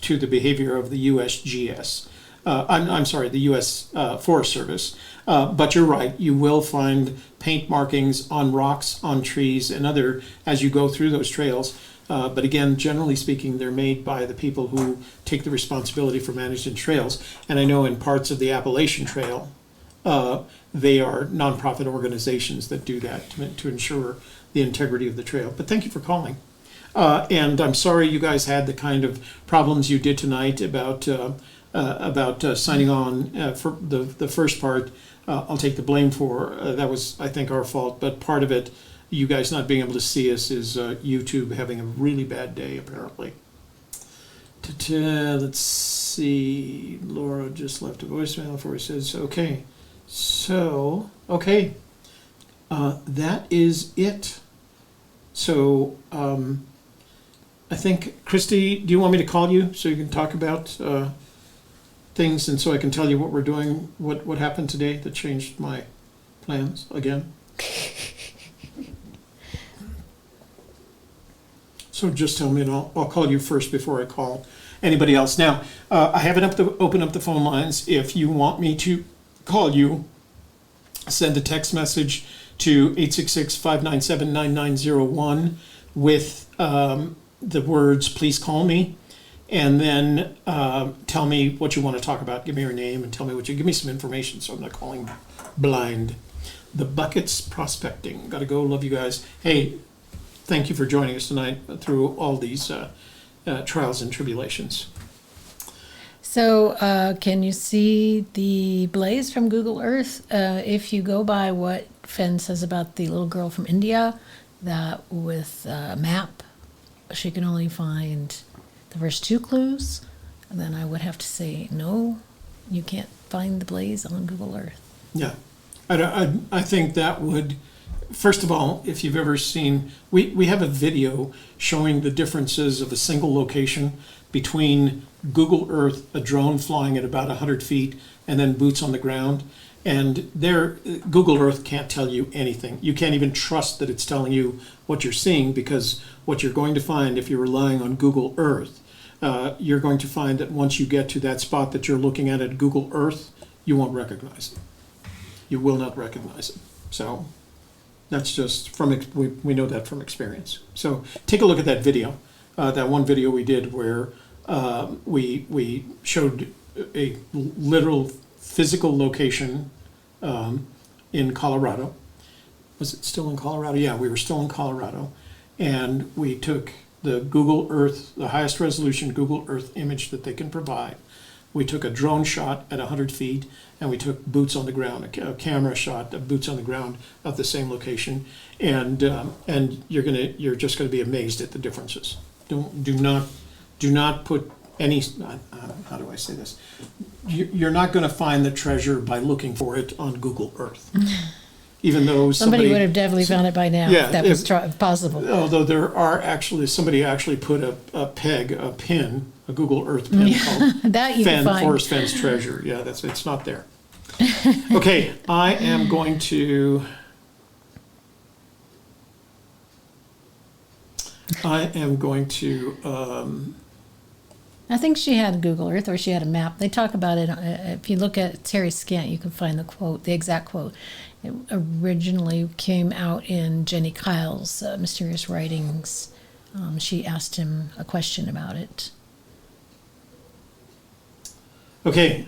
to the behavior of the USGS. I'm sorry, the U.S. Forest Service. But you're right, you will find paint markings on rocks, on trees, and other as you go through those trails. But again, generally speaking, they're made by the people who take the responsibility for managing trails. And I know in parts of the Appalachian Trail, they are nonprofit organizations that do that to ensure the integrity of the trail. But thank you for calling. And I'm sorry you guys had the kind of problems you did tonight about signing on for the first part. I'll take the blame for. That was, I think, our fault. But part of it, you guys not being able to see us, is YouTube having a really bad day, apparently. Let's see. Laura just left a voicemail before he says, okay. So, okay. That is it. So, I think, Christy, do you want me to call you so you can talk about things, and so I can tell you what we're doing, what happened today that changed my plans again? So just tell me, and I'll call you first before I call anybody else. Now, I haven't opened up the phone lines. If you want me to call you, send a text message to 866-597-9901 with the words, please call me, and then tell me what you want to talk about. Give me your name and tell me give me some information so I'm not calling blind. The Buckets Prospecting. Gotta go. Love you guys. Hey, thank you for joining us tonight through all these trials and tribulations.
So, can you see the blaze from Google Earth? If you go by what Fenn says about the little girl from India, that with a map, she can only find the first 2 clues, and then I would have to say, no, you can't find the blaze on Google Earth.
Yeah. I think that would, first of all, if you've ever seen, we have a video showing the differences of a single location between Google Earth, a drone flying at about 100 feet, and then boots on the ground. And there, Google Earth can't tell you anything. You can't even trust that it's telling you what you're seeing, because what you're going to find if you're relying on Google Earth, you're going to find that once you get to that spot that you're looking at Google Earth, you won't recognize it. You will not recognize it. So that's just from, we know that from experience. So take a look at that video, that one video we did where we showed a literal physical location in Colorado. Was it still in Colorado? Yeah, we were still in Colorado. And we took the Google Earth, the highest resolution Google Earth image that they can provide. We took a drone shot at 100 feet, and we took boots on the ground, a camera shot of boots on the ground of the same location, and you're just gonna be amazed at the differences. Do not put any, how do I say this? You're not gonna find the treasure by looking for it on Google Earth. Even though
somebody would have definitely found it by now,
yeah,
if that was possible.
Although there are actually, somebody actually put a pin, a Google Earth pin called
that you can find.
Forrest Fenn's Treasure. Yeah, it's not there. Okay, I am going to
I think she had Google Earth, or she had a map. They talk about it. If you look at Terry Scant, you can find the quote, the exact quote. It originally came out in Jenny Kyle's Mysterious Writings. She asked him a question about it.
Okay,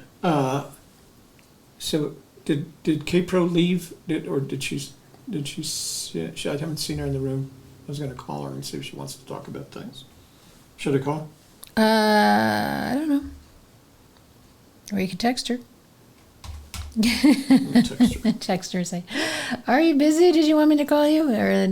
so did K-Pro leave? Did she? I haven't seen her in the room. I was going to call her and see if she wants to talk about things. Should I call?
I don't know. Or you could text her. Text her and say, "Are you busy? Did you want me to call you?" Or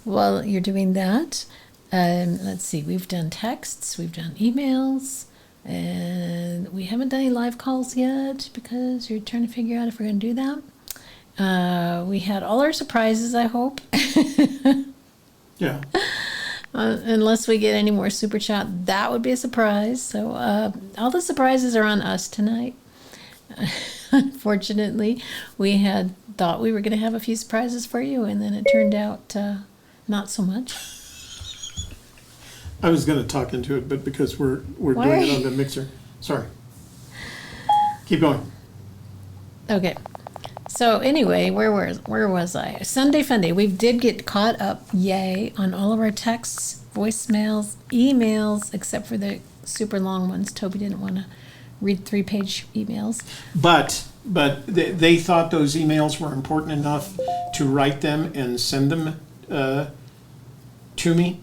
while you're doing that, let's see. We've done texts, we've done emails, and we haven't done any live calls yet because you're trying to figure out if we're going to do that. We had all our surprises, I hope.
Yeah.
Unless we get any more super chat, that would be a surprise. So all the surprises are on us tonight. Unfortunately, we had thought we were going to have a few surprises for you, and then it turned out not so much.
I was going to talk into it, but because we're doing it on the mixer. Sorry. Keep going.
Okay. So anyway, where was I? Sunday Funday. We did get caught up, yay, on all of our texts, voicemails, emails, except for the super long ones. Toby didn't want to read 3-page emails.
But they thought those emails were important enough to write them and send them to me.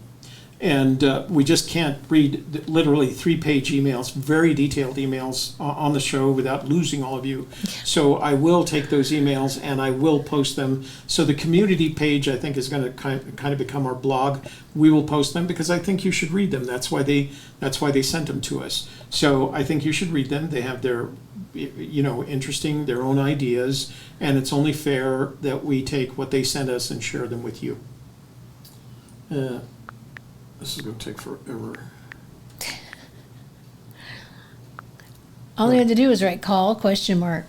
And we just can't read literally 3-page emails, very detailed emails on the show without losing all of you. So I will take those emails and I will post them. So the community page, I think, is going to kind of become our blog. We will post them because I think you should read them. That's why they sent them to us. So I think you should read them. They have their, interesting, their own ideas, and it's only fair that we take what they sent us and share them with you. This is going to take forever.
All you had to do was write call, question mark.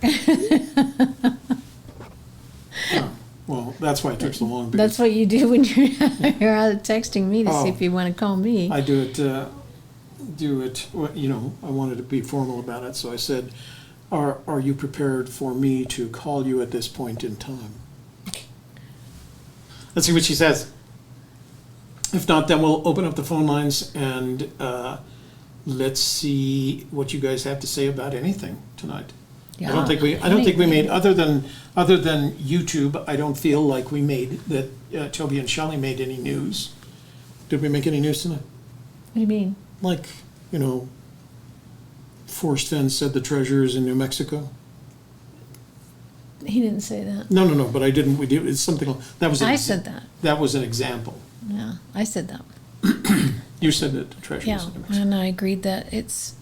Oh, well, that's why it took so long.
That's what you do when you're out texting me to see if you want to call me.
I do it, I wanted to be formal about it, so I said, are you prepared for me to call you at this point in time? Let's see what she says. If not, then we'll open up the phone lines and let's see what you guys have to say about anything tonight.
Yeah,
I don't think we made, other than YouTube, I don't feel like we made that. Toby and Shelley made any news. Did we make any news tonight?
What do you mean?
Like, Forrest Fenn said the treasure is in New Mexico?
He didn't say that.
No, but I didn't, we did, it's something, that was.
I said that.
That was an example.
Yeah, I said that.
You said that the treasure
Yeah,
was in New Mexico.
and I agreed that it's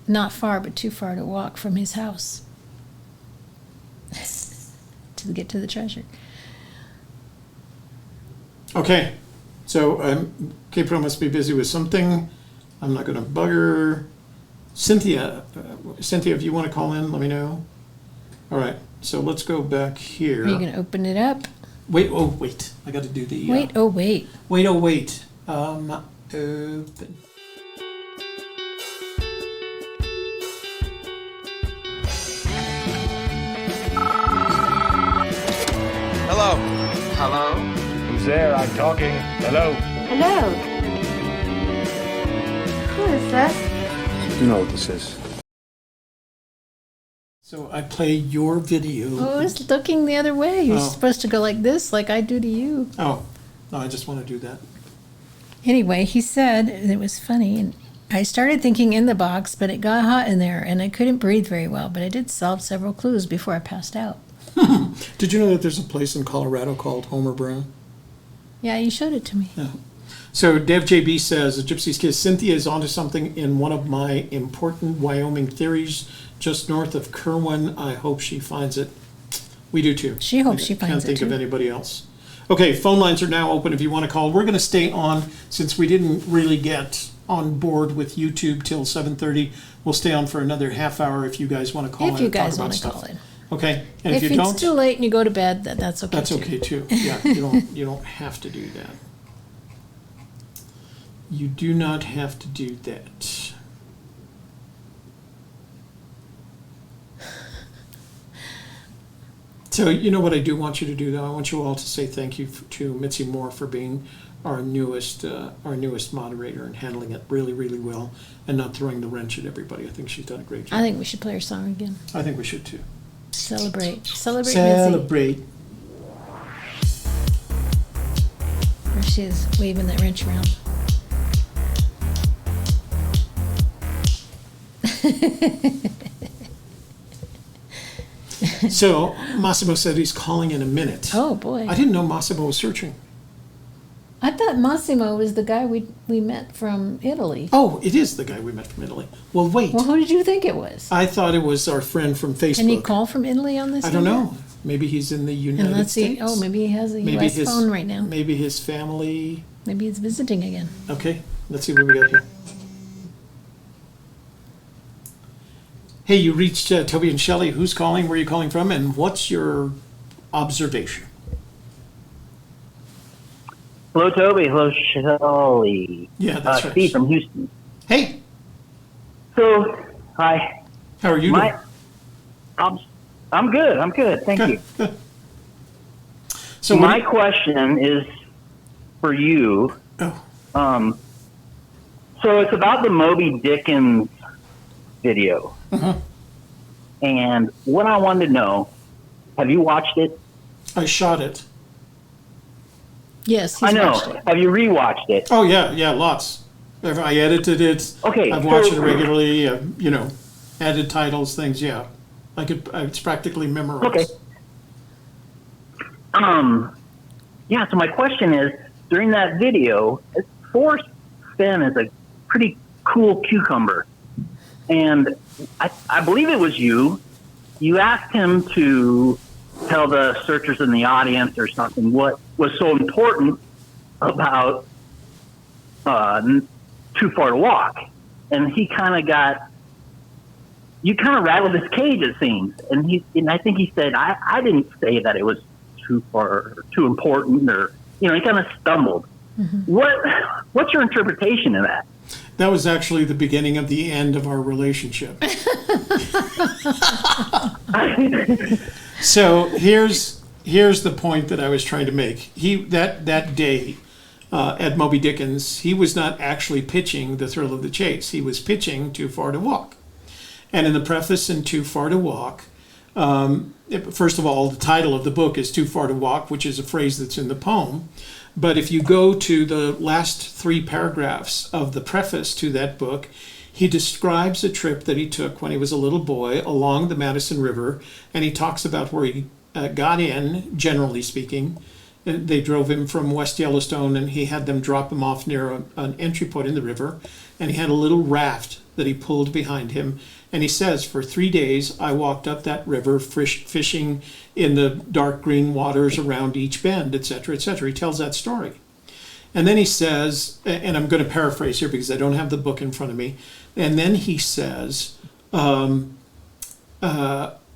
not far, but too far to walk from his house to get to the treasure.
Okay, so K-Pro must be busy with something. I'm not gonna bug her. Cynthia, if you wanna call in, let me know. All right, so let's go back here.
Are you gonna open it up?
Wait, I gotta do the.
Wait.
Wait. Open.
Hello.
Hello?
Who's there? I'm talking. Hello.
Hello. Who is this?
You know what this is.
So I play your video.
Oh, I was looking the other way. You're
Oh.
supposed to go like this, like I do to you.
Oh, no, I just wanna do that.
Anyway, he said, and it was funny, and I started thinking in the box, but it got hot in there, and I couldn't breathe very well, but I did solve several clues before I passed out.
Did you know that there's a place in Colorado called Homer Brown?
Yeah, you showed it to me.
Yeah. So Dev JB says, Gypsy's Kiss, Cynthia is onto something in one of my important Wyoming theories just north of Kerwin. I hope she finds it. We do too.
She hopes
I
she finds
Can't
it
think of
too.
anybody else. Okay, phone lines are now open if you want to call. We're going to stay on since we didn't really get on board with YouTube till 7:30. We'll stay on for another half hour if you guys want to call in
If you
and talk
guys
about
want to
stuff.
call in.
Okay, and
If
if you
it's
don't,
too late and you go to bed, that's okay
that's
too.
okay too. Yeah, you don't have to do that. You do not have to do that. So you know what I do want you to do though? I want you all to say thank you to Mitzi Moore for being our newest moderator and handling it really, really well and not throwing the wrench at everybody. I think she's done a great job.
I think we should play her song again.
I think we should too.
Celebrate. Celebrate Mitzi.
Celebrate.
There she is, waving that wrench around.
So Massimo said he's calling in a minute.
Oh, boy.
I didn't know Massimo was searching.
I thought Massimo was the guy we met from Italy.
Oh, it is the guy we met from Italy. Well, wait.
Well, who did you think it was?
I thought it was our friend from Facebook.
Can he call from Italy on this
I don't
number?
know. Maybe he's in the United
And let's
States.
see. Oh, maybe he has a U.S. phone right now.
Maybe his family.
Maybe he's visiting again.
Okay, let's see what we got here. Hey, you reached Toby and Shelley. Who's calling? Where are you calling from? And what's your observation?
Hello, Toby. Hello, Shelley.
Yeah, that's right.
Steve from Houston.
Hey.
So, hi.
How are you doing?
I'm good. I'm good. Thank you.
Good. So
my question is for you.
Oh.
So it's about the Moby Dickens video.
Uh-huh.
And what I wanted to know, have you watched it?
I shot it.
Yes,
I
he's
know.
watched it.
Have you rewatched it?
Oh, yeah, lots. I edited it.
Okay,
I've watched
so-
it regularly, added titles, things, yeah. It's practically memorized.
Okay. Yeah, so my question is, during that video, Forrest Fenn is a pretty cool cucumber. And I believe it was you. You asked him to tell the searchers in the audience or something what was so important about Too Far to Walk. And he kind of you kind of rattled his cage, it seems. And I think he said, I didn't say that it was too important, or, he kind of stumbled. Mm-hmm. What's your interpretation of that?
That was actually the beginning of the end of our relationship. So here's the point that I was trying to make. That day at Moby Dickens, he was not actually pitching The Thrill of the Chase. He was pitching Too Far to Walk. And in the preface in Too Far to Walk, first of all, the title of the book is Too Far to Walk, which is a phrase that's in the poem. But if you go to the last 3 paragraphs of the preface to that book, He describes a trip that he took when he was a little boy along the Madison River, and he talks about where he got in, generally speaking. They drove him from West Yellowstone, and he had them drop him off near an entry point in the river, and he had a little raft that he pulled behind him. And he says, for 3 days, I walked up that river fishing in the dark green waters around each bend, etc., etc. He tells that story. And then he says, and I'm going to paraphrase here because I don't have the book in front of me, and then he says,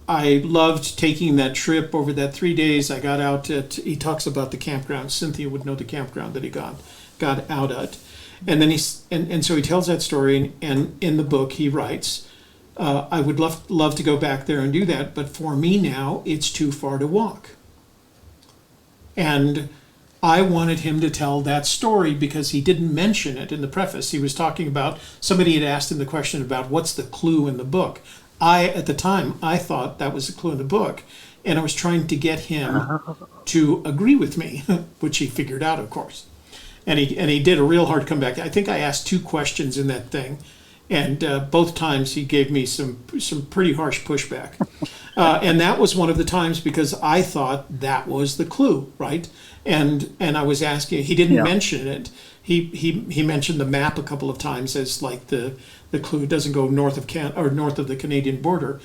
I loved taking that trip over that 3 days. I got out he talks about the campground. Cynthia would know the campground that he got out at. And then so he tells that story, and in the book he writes, I would love to go back there and do that, but for me now, it's too far to walk. And I wanted him to tell that story because he didn't mention it in the preface. He was talking about, somebody had asked him the question about what's the clue in the book. At the time, I thought that was the clue in the book, and I was trying to get him to agree with me, which he figured out, of course. And he did a real hard comeback. I think I asked 2 questions in that thing, and both times he gave me some pretty harsh pushback. And that was one of the times because I thought that was the clue, right? And I was asking, he didn't mention it. He mentioned the map a couple of times as like the clue doesn't go north of the Canadian border.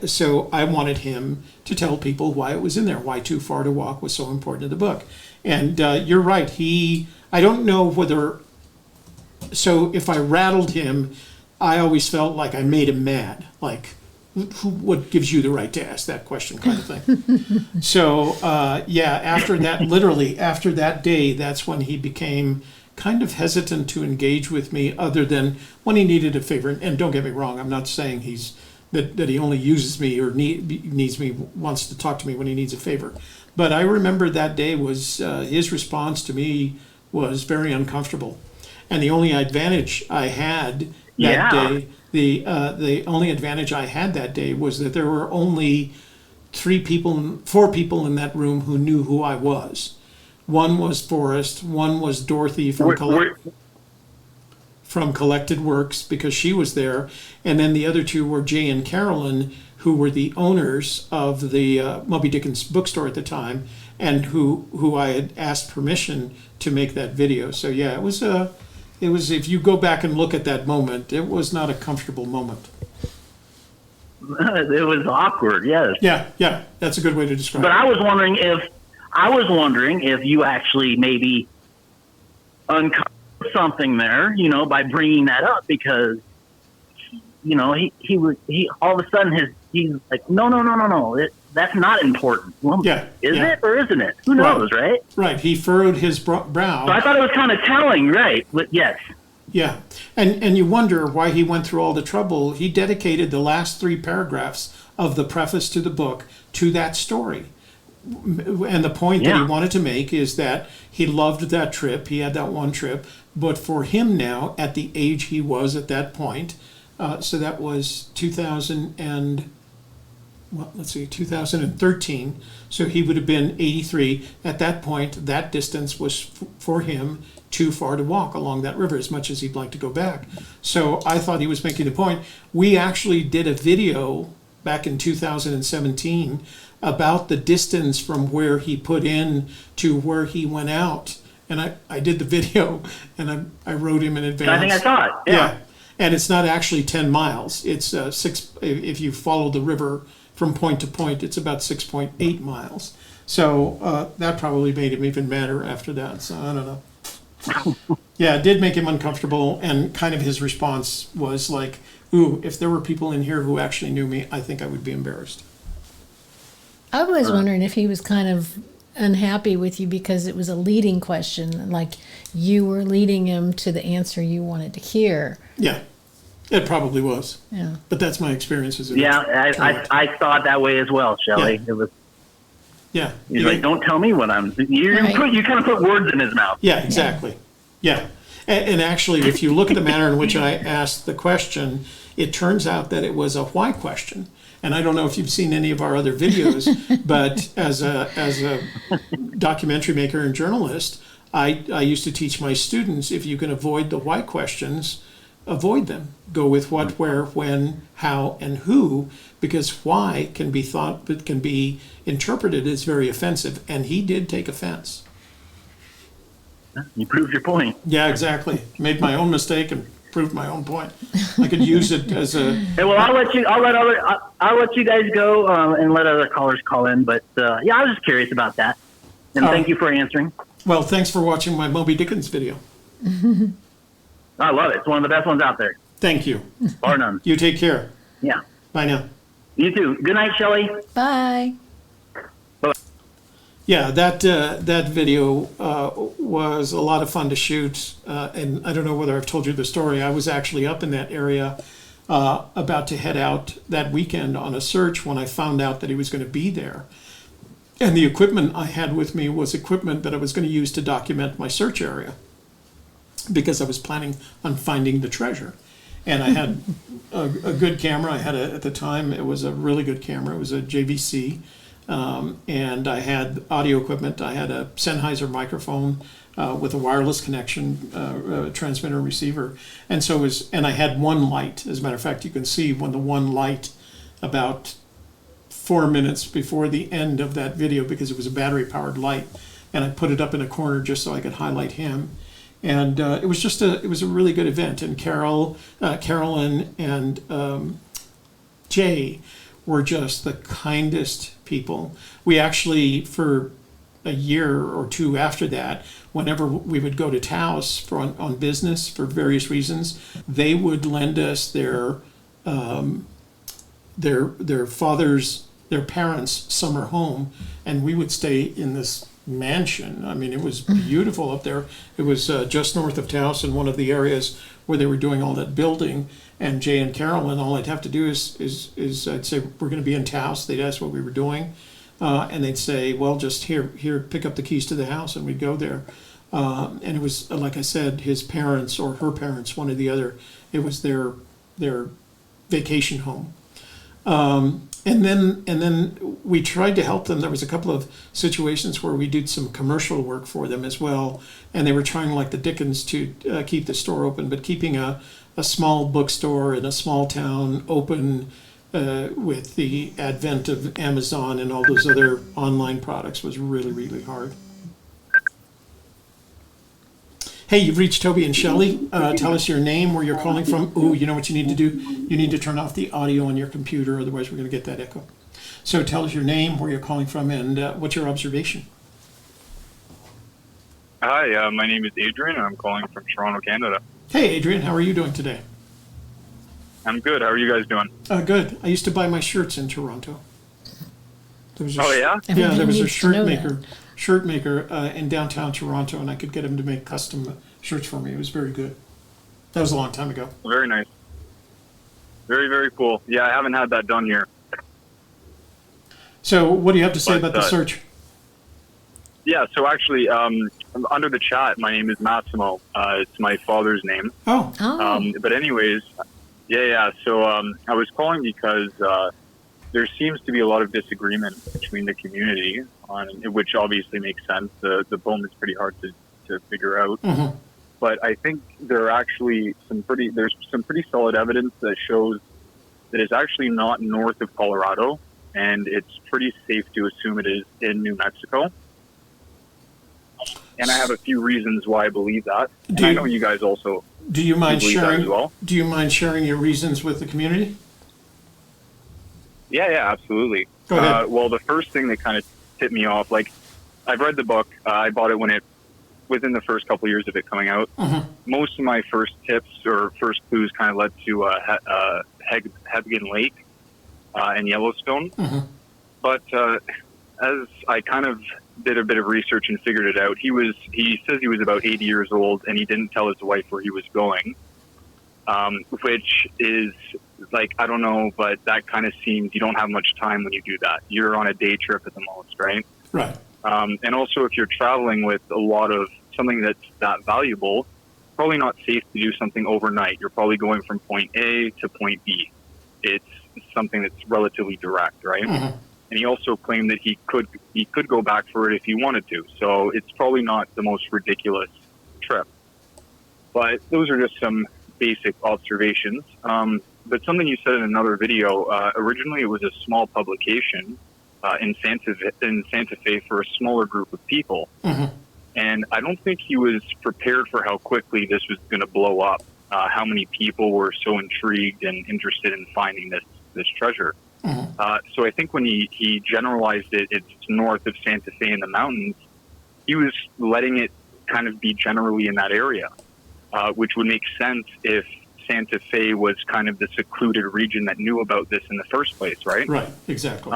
So I wanted him to tell people why it was in there, why Too Far to Walk was so important in the book. And you're right. I don't know whether. So if I rattled him, I always felt like I made him mad. Like, what gives you the right to ask that question, kind of thing. So after that day, that's when he became kind of hesitant to engage with me, other than when he needed a favor. And don't get me wrong, I'm not saying that he only uses me or wants to talk to me when he needs a favor. But I remember that day was his response to me was very uncomfortable, and the only advantage I had that day, the only advantage I had that day was that there were only 4 people in that room who knew who I was. One was Forrest, one was Dorothy from Collected Works, because she was there, and then the other 2 were Jay and Carolyn, who were the owners of the Moby Dickens bookstore at the time, and who I had asked permission to make that video. So yeah, it was if you go back and look at that moment, it was not a comfortable moment.
It was awkward, yes.
Yeah, that's a good way to describe it.
But I was wondering if you actually maybe uncovered something there, by bringing that up, because he all of a sudden he's like, no, that's not important. Well, is it or isn't it? Who knows, right?
Right. He furrowed his brow.
So I thought it was kind of telling, right? But yes.
Yeah, and you wonder why he went through all the trouble. He dedicated the last 3 paragraphs of the preface to the book to that story. And the point that he wanted to make is that he loved that trip. He had that one trip. But for him now, at the age he was at that point, so that was 2013. So he would have been 83. At that point, that distance was for him too far to walk along that river, as much as he'd like to go back. So I thought he was making the point. We actually did a video back in 2017 about the distance from where he put in to where he went out. And I did the video, and I wrote him in advance.
I think I saw it. Yeah.
And it's not actually 10 miles. It's 6, if you follow the river from point to point, it's about 6.8 miles. So that probably made him even madder after that. So I don't know. Yeah, it did make him uncomfortable, and kind of his response was like, ooh, if there were people in here who actually knew me, I think I would be embarrassed.
I was wondering if he was kind of unhappy with you because it was a leading question, like you were leading him to the answer you wanted to hear.
Yeah, it probably was.
Yeah.
But that's my experience as
I thought that way as well, Shelley.
Yeah.
It was.
Yeah.
He's like, don't tell me what I'm. You kind of put words in his mouth.
Yeah, exactly. Yeah. And actually, if you look at the manner in which I asked the question, it turns out that it was a why question. And I don't know if you've seen any of our other videos, but as a documentary maker and journalist, I used to teach my students, if you can avoid the why questions, avoid them. Go with what, where, when, how, and who, because why can be thought, but can be interpreted as very offensive, and he did take offense.
You proved your point.
Yeah, exactly. Made my own mistake and proved my own point. I could use it as a.
Hey, well, I'll let you guys go and let other callers call in. But yeah, I was just curious about that, and thank you for answering.
Well, thanks for watching my Moby Dickens video.
I love it. It's one of the best ones out there.
Thank you.
Bar none.
You take care.
Yeah.
Bye now.
You too. Good night, Shelley.
Bye.
Yeah, that video was a lot of fun to shoot, and I don't know whether I've told you the story. I was actually up in that area about to head out that weekend on a search when I found out that he was going to be there. And the equipment I had with me was equipment that I was going to use to document my search area, because I was planning on finding the treasure. And I had a good camera. I had at the time, it was a really good camera. It was a JVC. And I had audio equipment. I had a Sennheiser microphone with a wireless connection, transmitter receiver. And so and I had one light. As a matter of fact, you can see when the one light, about 4 minutes before the end of that video, because it was a battery powered light, and I put it up in a corner just so I could highlight him. And it was a really good event. And Carolyn and Jay were just the kindest people. We actually, for a year or two after that, whenever we would go to Taos on business for various reasons, they would lend us their parents' summer home, and we would stay in this mansion. I mean, it was beautiful up there. It was just north of Taos in one of the areas where they were doing all that building. And Jay and Carolyn, all I'd have to do is I'd say, we're going to be in Taos. They'd ask what we were doing, and they'd say, well, just here, pick up the keys to the house, and we'd go there. And it was, like I said, his parents or her parents, one or the other. It was their vacation home. And then we tried to help them. There was a couple of situations where we did some commercial work for them as well, and they were trying, like the Dickens, to keep the store open, but keeping a small bookstore in a small town open with the advent of Amazon and all those other online products was really, really hard. Hey, you've reached Toby and Shelley. Tell us your name, where you're calling from. Ooh, you know what you need to do? You need to turn off the audio on your computer, otherwise we're going to get that echo. So tell us your name, where you're calling from, and what's your observation?
Hi, my name is Adrian, and I'm calling from Toronto, Canada.
Hey, Adrian, how are you doing today?
I'm good. How are you guys doing?
Good. I used to buy my shirts in Toronto. There was
yeah?
Yeah, there was a shirt maker in downtown Toronto, and I could get him to make custom shirts for me. It was very good. That was a long time ago.
Very nice. Very, very cool. Yeah, I haven't had that done here.
So what do you have to say about the search?
Yeah, so actually, under the chat, my name is Massimo. It's my father's name.
Oh.
But anyways, yeah. So I was calling because there seems to be a lot of disagreement between the community, which obviously makes sense. The poem is pretty hard to figure out.
Mm-hmm.
But I think there are actually there's some pretty solid evidence that shows that it's actually not north of Colorado, and it's pretty safe to assume it is in New Mexico. And I have a few reasons why I believe that. And I know you guys also.
Do you mind sharing?
As well.
Do you mind sharing your reasons with the community?
Yeah, absolutely.
Go ahead.
Well, the first thing that kind of tipped me off, like, I've read the book. I bought it within the first couple of years of it coming out.
Mm-hmm.
Most of my first tips or first clues kind of led to Hebgen Lake and Yellowstone.
Mm-hmm.
But as I kind of did a bit of research and figured it out, he says he was about 80 years old, and he didn't tell his wife where he was going, which is, like, I don't know, but that kind of seems you don't have much time when you do that. You're on a day trip at the most, right?
Right.
And also, if you're traveling with a lot of something that's that valuable, probably not safe to do something overnight. You're probably going from point A to point B. It's something that's relatively direct, right?
Mm-hmm.
And he also claimed that he could go back for it if he wanted to. So it's probably not the most ridiculous trip. But those are just some basic observations. But something you said in another video, originally it was a small publication in Santa Fe for a smaller group of people.
Mm-hmm.
And I don't think he was prepared for how quickly this was going to blow up, how many people were so intrigued and interested in finding this treasure.
Mm-hmm.
So I think when he generalized it's north of Santa Fe in the mountains, he was letting it kind of be generally in that area, which would make sense if Santa Fe was kind of the secluded region that knew about this in the first place, right?
Right, exactly.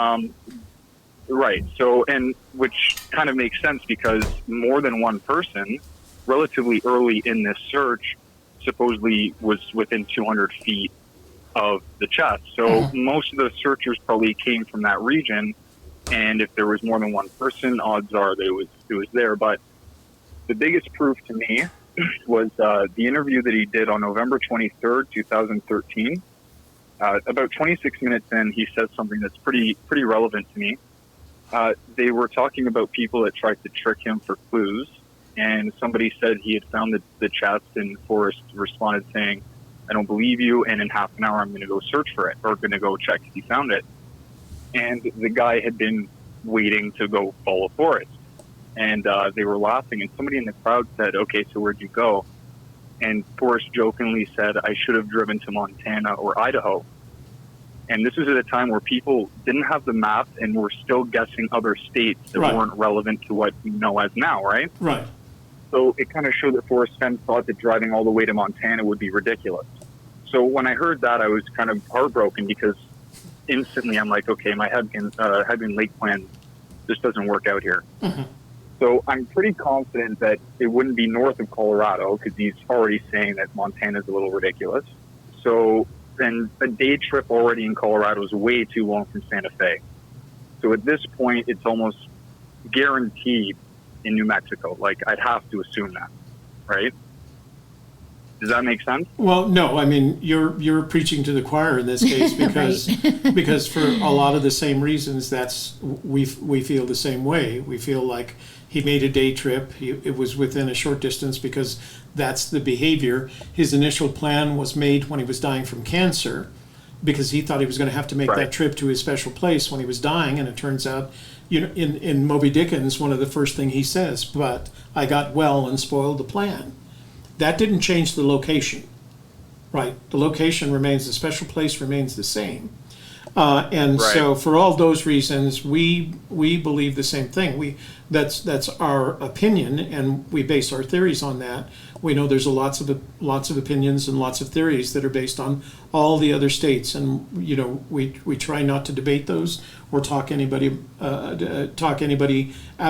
Right. So, and which kind of makes sense because more than one person, relatively early in this search, supposedly was within 200 feet of the chest. So most of the searchers probably came from that region. And if there was more than one person, odds are that it was there. But the biggest proof to me was the interview that he did on November 23rd, 2013. About 26 minutes in, he says something that's pretty relevant to me. They were talking about people that tried to trick him for clues, and somebody said he had found the chest, and Forrest responded saying, "I don't believe you, and in half an hour I'm going to go search for it, or going to go check if he found it." And the guy had been waiting to go follow Forrest, and they were laughing, and somebody in the crowd said, "Okay, so where'd you go?" And Forrest jokingly said, "I should have driven to Montana or Idaho." And this was at a time where people didn't have the map and were still guessing other states that weren't relevant to what we know as now, right?
Right.
So it kind of showed that Forrest Fenn thought that driving all the way to Montana would be ridiculous. So when I heard that, I was kind of heartbroken because instantly I'm like, okay, my Hebgen Lake plan just doesn't work out here.
Mm-hmm.
So I'm pretty confident that it wouldn't be north of Colorado because he's already saying that Montana's a little ridiculous. So then a day trip already in Colorado is way too long from Santa Fe. So at this point, it's almost guaranteed in New Mexico. Like, I'd have to assume that, right? Does that make sense?
Well, no. I mean, you're preaching to the choir in this case because because for a lot of the same reasons, we feel the same way. We feel like he made a day trip. It was within a short distance because that's the behavior. His initial plan was made when he was dying from cancer because he thought he was going to have to make that trip to his special place when he was dying. And it turns out, in Moby Dickens, one of the first thing he says, "But I got well and spoiled the plan." That didn't change the location, right? The location remains, the special place remains the same. So for all those reasons, we believe the same thing. That's our opinion, and we base our theories on that. We know there's lots of opinions and lots of theories that are based on all the other states, and we try not to debate those or talk anybody out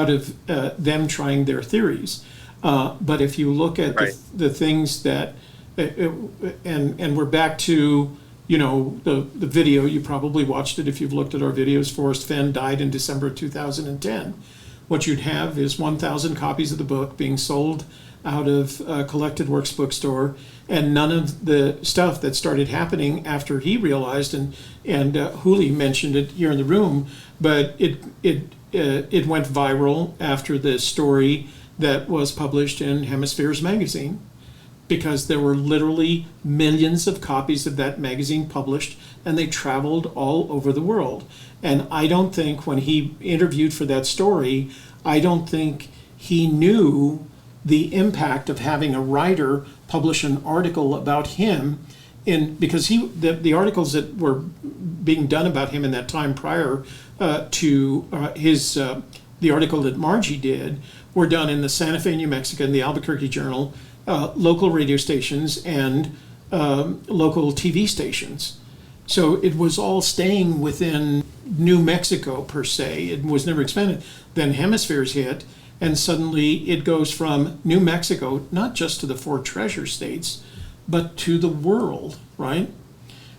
of them trying their theories. But if you look at the things that, and we're back to, the video, you probably watched it if you've looked at our videos. Forrest Fenn died in December of 2010. What you'd have is 1,000 copies of the book being sold out of a Collected Works bookstore, and none of the stuff that started happening after he realized, and Hooley mentioned it here in the room, but it went viral after the story that was published in Hemispheres magazine, because there were literally millions of copies of that magazine published, and they traveled all over the world. And I don't think when he interviewed for that story, I don't think he knew the impact of having a writer publish an article about him, because the articles that were being done about him in that time prior to the article that Margie did were done in the Santa Fe, New Mexico, the Albuquerque Journal, local radio stations, and local TV stations. So it was all staying within New Mexico, per se. It was never expanded. Then Hemispheres hit, and suddenly it goes from New Mexico, not just to the 4 treasure states, but to the world, right?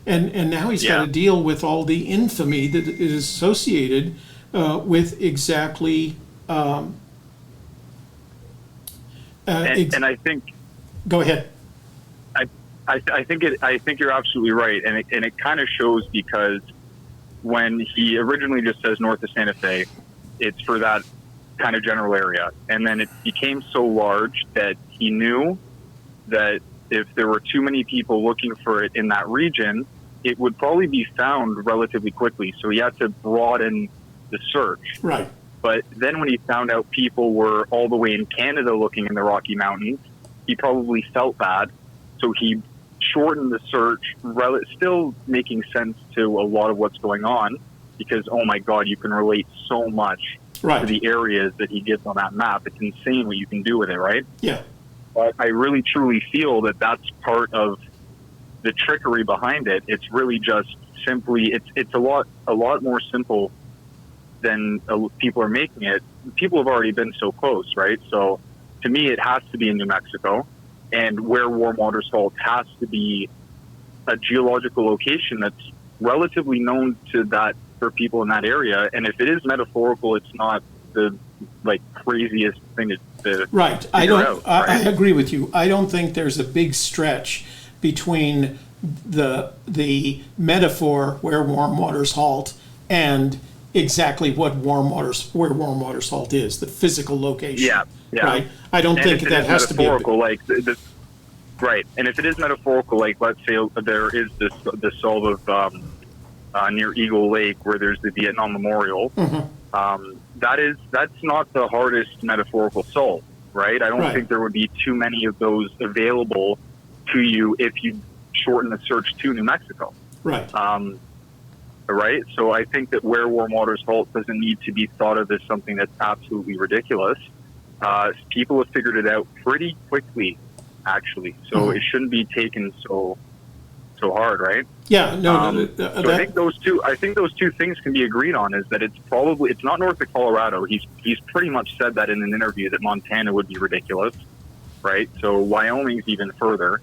And now he's got to deal with all the infamy that is associated with exactly...
and I think.
Go ahead.
I think you're absolutely right, and it kind of shows because when he originally just says north of Santa Fe, it's for that kind of general area, and then it became so large that he knew that if there were too many people looking for it in that region, it would probably be found relatively quickly. So he had to broaden the search.
Right.
But then when he found out people were all the way in Canada looking in the Rocky Mountains, he probably felt bad. So he shortened the search, still making sense to a lot of what's going on, because, oh my God, you can relate so much to the areas that he gives on that map. It's insane what you can do with it, right?
Yeah.
But I really, truly feel that that's part of the trickery behind it. It's really just simply, it's a lot more simple than people are making it. People have already been so close, right? So to me, it has to be in New Mexico, and where warm water salt has to be a geological location that's relatively known to that for people in that area. And if it is metaphorical, it's not the craziest thing to
right.
figure out, right?
I agree with you. I don't think there's a big stretch between the metaphor where warm waters halt and exactly what where warm water salt is, the physical location.
Yeah.
Right. I don't think that has to be
right. And if it is metaphorical, like let's say there is the salt of near Eagle Lake where there's the Vietnam Memorial.
Mm-hmm.
That's not the hardest metaphorical salt, right? I don't think there would be too many of those available to you if you shorten the search to New Mexico.
Right.
Right. So I think that where warm water salt doesn't need to be thought of as something that's absolutely ridiculous. People have figured it out pretty quickly, actually. So it shouldn't be taken so hard, right?
Yeah. No.
So I think those two things can be agreed on. Is that it's not north of Colorado. He's pretty much said that in an interview that Montana would be ridiculous, right? So Wyoming's even further.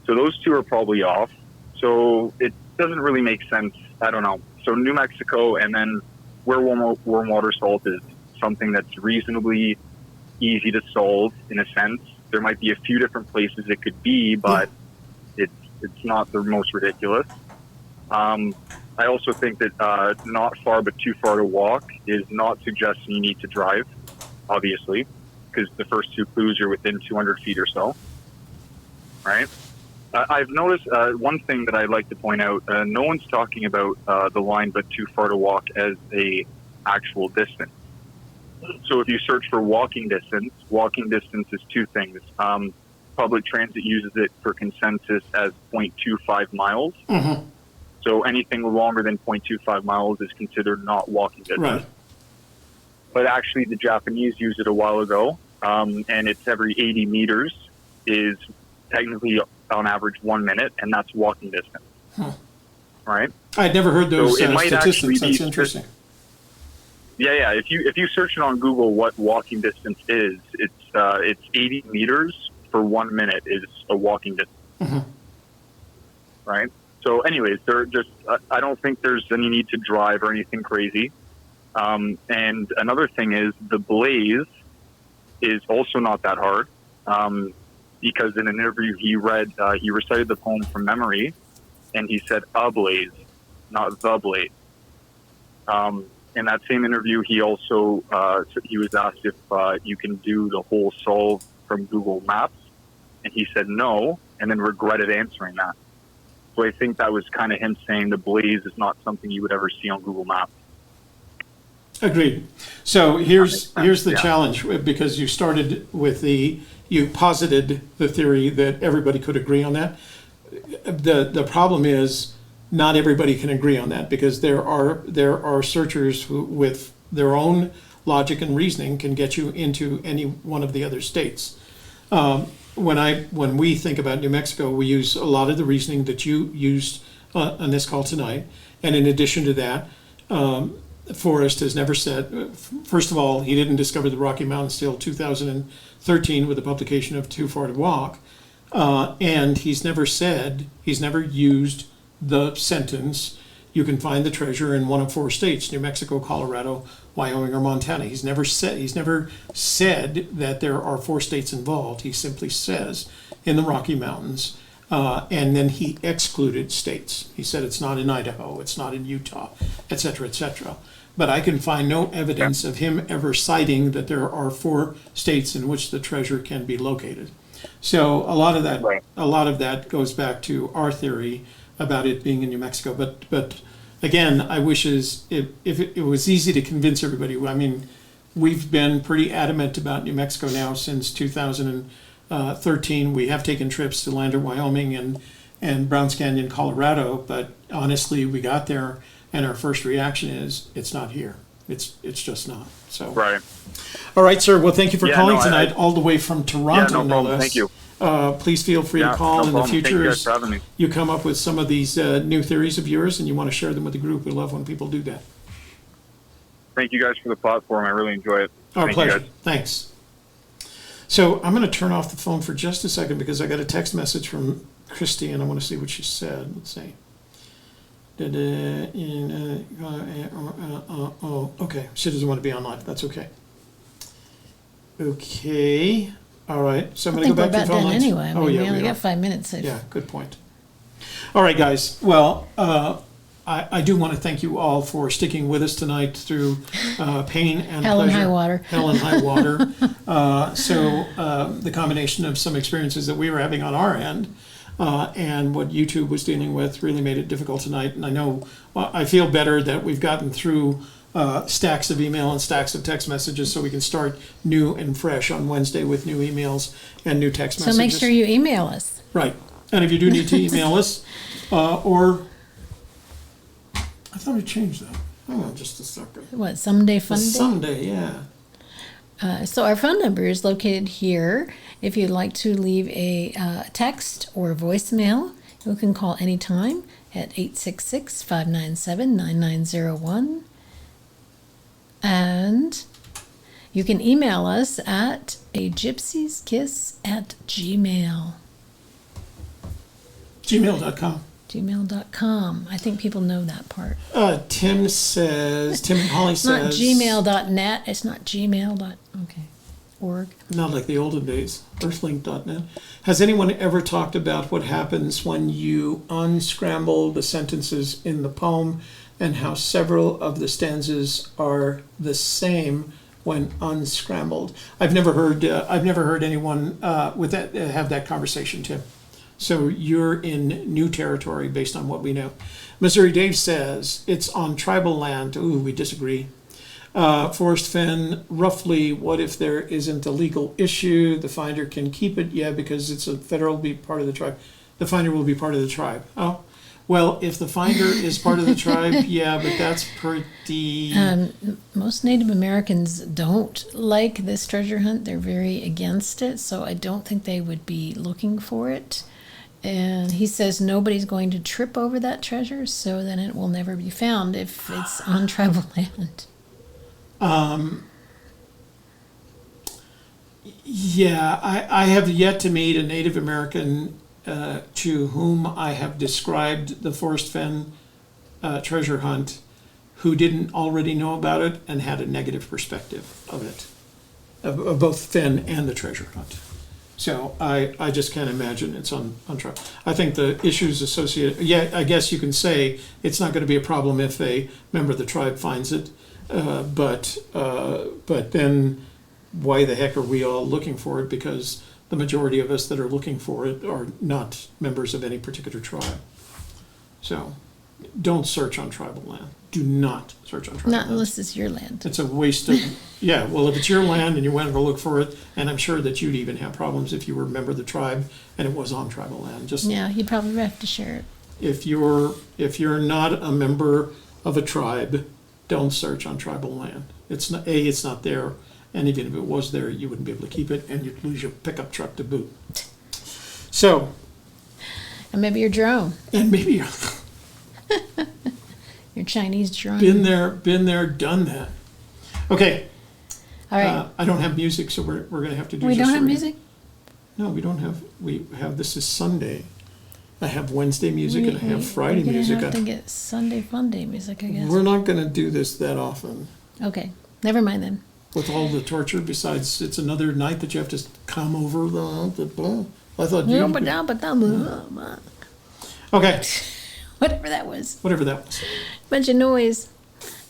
So those two are probably off. So it doesn't really make sense. I don't know. So New Mexico, and then where warm water salt is something that's reasonably easy to solve in a sense. There might be a few different places it could be, but it's not the most ridiculous. I also think that not far but too far to walk is not suggesting you need to drive, obviously, because the first two clues are within 200 feet or so, right? I've noticed one thing that I'd like to point out. No one's talking about the line but too far to walk as a actual distance. So if you search for walking distance is two things. Public transit uses it for consensus as 0.25 miles.
Mm-hmm.
So anything longer than 0.25 miles is considered not walking distance.
Right.
But actually the Japanese used it a while ago, and it's every 80 meters is technically on average 1 minute, and that's walking distance.
Huh.
Right?
I'd never heard those
So it might actually
statistics. That's
be
interesting.
Yeah. If you search it on Google, what walking distance is, it's 80 meters for 1 minute is a walking distance.
Mm-hmm.
Right? So, anyways, I don't think there's any need to drive or anything crazy. And another thing is the blaze is also not that hard. Because in an interview he recited the poem from memory, and he said a blaze, not the blaze. In that same interview, he also he was asked if you can do the whole solve from Google Maps, and he said no, and then regretted answering that. So I think that was kind of him saying the blaze is not something you would ever see on Google Maps.
Agreed. So here's the challenge, because you started with you posited the theory that everybody could agree on that. The problem is not everybody can agree on that, because there are searchers who, with their own logic and reasoning, can get you into any one of the other states. When we think about New Mexico, we use a lot of the reasoning that you used on this call tonight, and in addition to that, Forrest has never said, first of all, he didn't discover the Rocky Mountains till 2013 with the publication of Too Far to Walk. And he's never used the sentence, you can find the treasure in one of 4 states, New Mexico, Colorado, Wyoming, or Montana. He's never said that there are 4 states involved. He simply says in the Rocky Mountains, and then he excluded states. He said it's not in Idaho, it's not in Utah, etc., etc. But I can find no evidence of him ever citing that there are 4 states in which the treasure can be located. So a lot of that,
Right.
goes back to our theory about it being in New Mexico. But again, I wish if it was easy to convince everybody. I mean, we've been pretty adamant about New Mexico now since 2013. We have taken trips to Lander, Wyoming, and Browns Canyon, Colorado. But honestly, we got there, and our first reaction is it's not here. It's just not. So.
Right.
All right, sir. Well, thank you for
Yeah,
calling
no,
tonight, all the way from Toronto.
Yeah, no problem.
less.
Thank you.
Please feel free
Yeah,
to call
no
in the
problem. Thank you
future
guys
as
for having me.
you come up with some of these new theories of yours and you want to share them with the group. We love when people do that.
Thank you guys for the platform. I really enjoy it.
Our
Thank you,
pleasure.
guys.
Thanks. So I'm going to turn off the phone for just a second because I got a text message from Christy and I want to see what she said. Let's see. Oh, okay. She doesn't want to be on live. That's okay. Okay. All right. So I'm
I
going to
think
go
we're
back to
about
the phone
done
lines.
anyway. I mean,
Oh, yeah,
we only
we are.
got 5 minutes.
Yeah, good point. All right, guys. Well, I do want to thank you all for sticking with us tonight through pain and
Hell and
pleasure.
high water.
Hell and high water. The combination of some experiences that we were having on our end and what YouTube was dealing with really made it difficult tonight. And I know I feel better that we've gotten through stacks of email and stacks of text messages so we can start new and fresh on Wednesday with new emails and new text
So
messages.
make sure you email us.
Right. And if you do need to email us, or I thought I changed that. Hang on just a second.
What, Someday Funday?
Someday, yeah.
So our phone number is located here. If you'd like to leave a text or voicemail, you can call anytime at 866-597-9901. And you can email us at gypsieskiss@gmail.com. Gmail.com. I think people know that part.
Tim and Holly
It's not
says.
gmail.net. It's not org.
Not like the olden days, earthlink.net. Has anyone ever talked about what happens when you unscramble the sentences in the poem and how several of the stanzas are the same when unscrambled? I've never heard anyone with that have that conversation, Tim. So you're in new territory based on what we know. Missouri Dave says it's on tribal land. Ooh, we disagree. Forrest Fenn, roughly, what if there isn't a legal issue? The finder can keep it, yeah, because it's a federal, be part of the tribe. The finder will be part of the tribe. Oh, well, if the finder is part of the tribe, yeah, but that's pretty.
Most Native Americans don't like this treasure hunt. They're very against it, so I don't think they would be looking for it. And he says nobody's going to trip over that treasure, so then it will never be found if it's on tribal land.
Yeah, I have yet to meet a Native American to whom I have described the Forrest Fenn treasure hunt who didn't already know about it and had a negative perspective of it, of both Fenn and the treasure hunt. So I just can't imagine it's on trial. I think the issues associated, yeah, I guess you can say it's not going to be a problem if a member of the tribe finds it, but then why the heck are we all looking for it? Because the majority of us that are looking for it are not members of any particular tribe. So don't search on tribal land. Do not search on tribal
Not
land.
unless it's your land.
It's a waste of, yeah, well, if it's your land and you went to go look for it, and I'm sure that you'd even have problems if you were a member of the tribe and it was on tribal land. Just
Yeah, you'd probably have to share it.
if you're not a member of a tribe, don't search on tribal land. It's not there, and even if it was there, you wouldn't be able to keep it, and you'd lose your pickup truck to boot. So,
And maybe your drone.
and maybe
Your Chinese drone.
been there, done that. Okay.
All right.
I don't have music, so we're going to have to do.
We
just
don't have
a-
music?
No, we don't have. We have. This is Sunday. I have Wednesday music and I have Friday
We're
music.
gonna have to get Sunday Funday music, I guess.
We're not going to do this that often.
Okay, never mind then.
With all the torture, besides it's another night that you have to come over. I thought you. Okay.
Whatever that was.
Whatever that was.
Bunch of noise.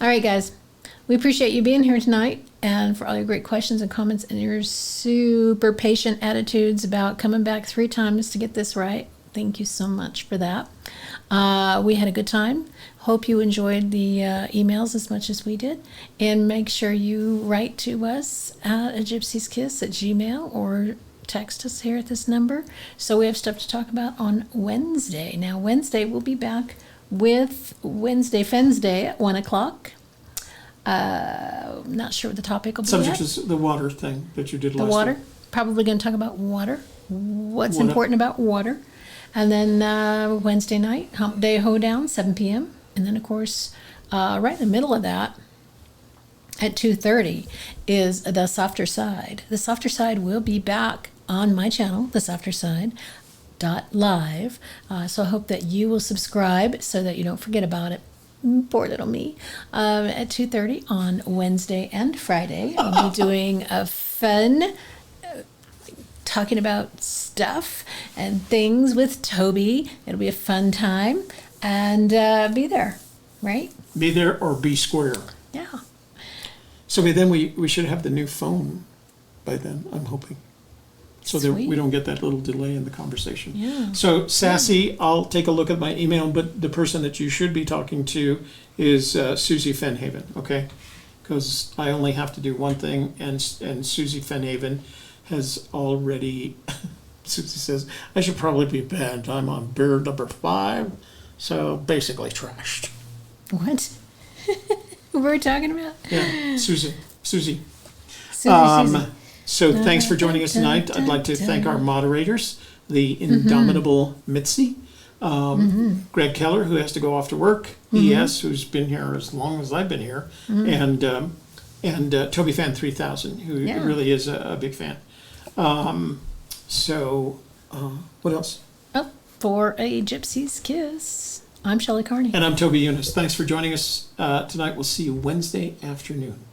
All right, guys. We appreciate you being here tonight and for all your great questions and comments and your super patient attitudes about coming back 3 times to get this right. Thank you so much for that. We had a good time. Hope you enjoyed the emails as much as we did. And make sure you write to us at gypsieskiss@gmail or text us here at this number. So we have stuff to talk about on Wednesday. Now, Wednesday we'll be back with Wednesday Fenn's Day at 1 o'clock. Not sure what the topic will be
Subject
yet.
is the water thing that you did
The
last
water.
week.
Probably going to talk about water. What's
Water.
important about water. And then Wednesday night, Hump Day Hoedown, 7 p.m. And then, of course, right in the middle of that, at 2:30, is The Softer Side. The Softer Side will be back on my channel, The Softer Side .live. So I hope that you will subscribe so that you don't forget about it. Poor little me. At 2:30 on Wednesday and Friday, I'll be doing a fun talking about stuff and things with Toby. It'll be a fun time. And be there, right?
Be there or be square.
Yeah.
So then we should have the new phone by then, I'm hoping. So that we
Sweet.
don't get that little delay in the conversation.
Yeah.
So, Sassy, I'll take a look at my email, but the person that you should be talking to is Susie Fennhaven, okay? Because I only have to do one thing, and Susie Fennhaven has already, Susie says, I should probably be banned. I'm on beer number 5, so basically trashed.
What? What were we talking about?
Yeah, Susie.
Susie.
So thanks for joining us tonight. I'd like to thank our moderators, the indomitable Mitzi, Greg Keller, who has to go off to work, ES, who's been here as long as I've been here, and Toby Fan 3000, who really is a big fan. What else?
Oh, for a Gypsy's Kiss, I'm Shelley Carney.
And I'm Toby Younis. Thanks for joining us tonight. We'll see you Wednesday afternoon.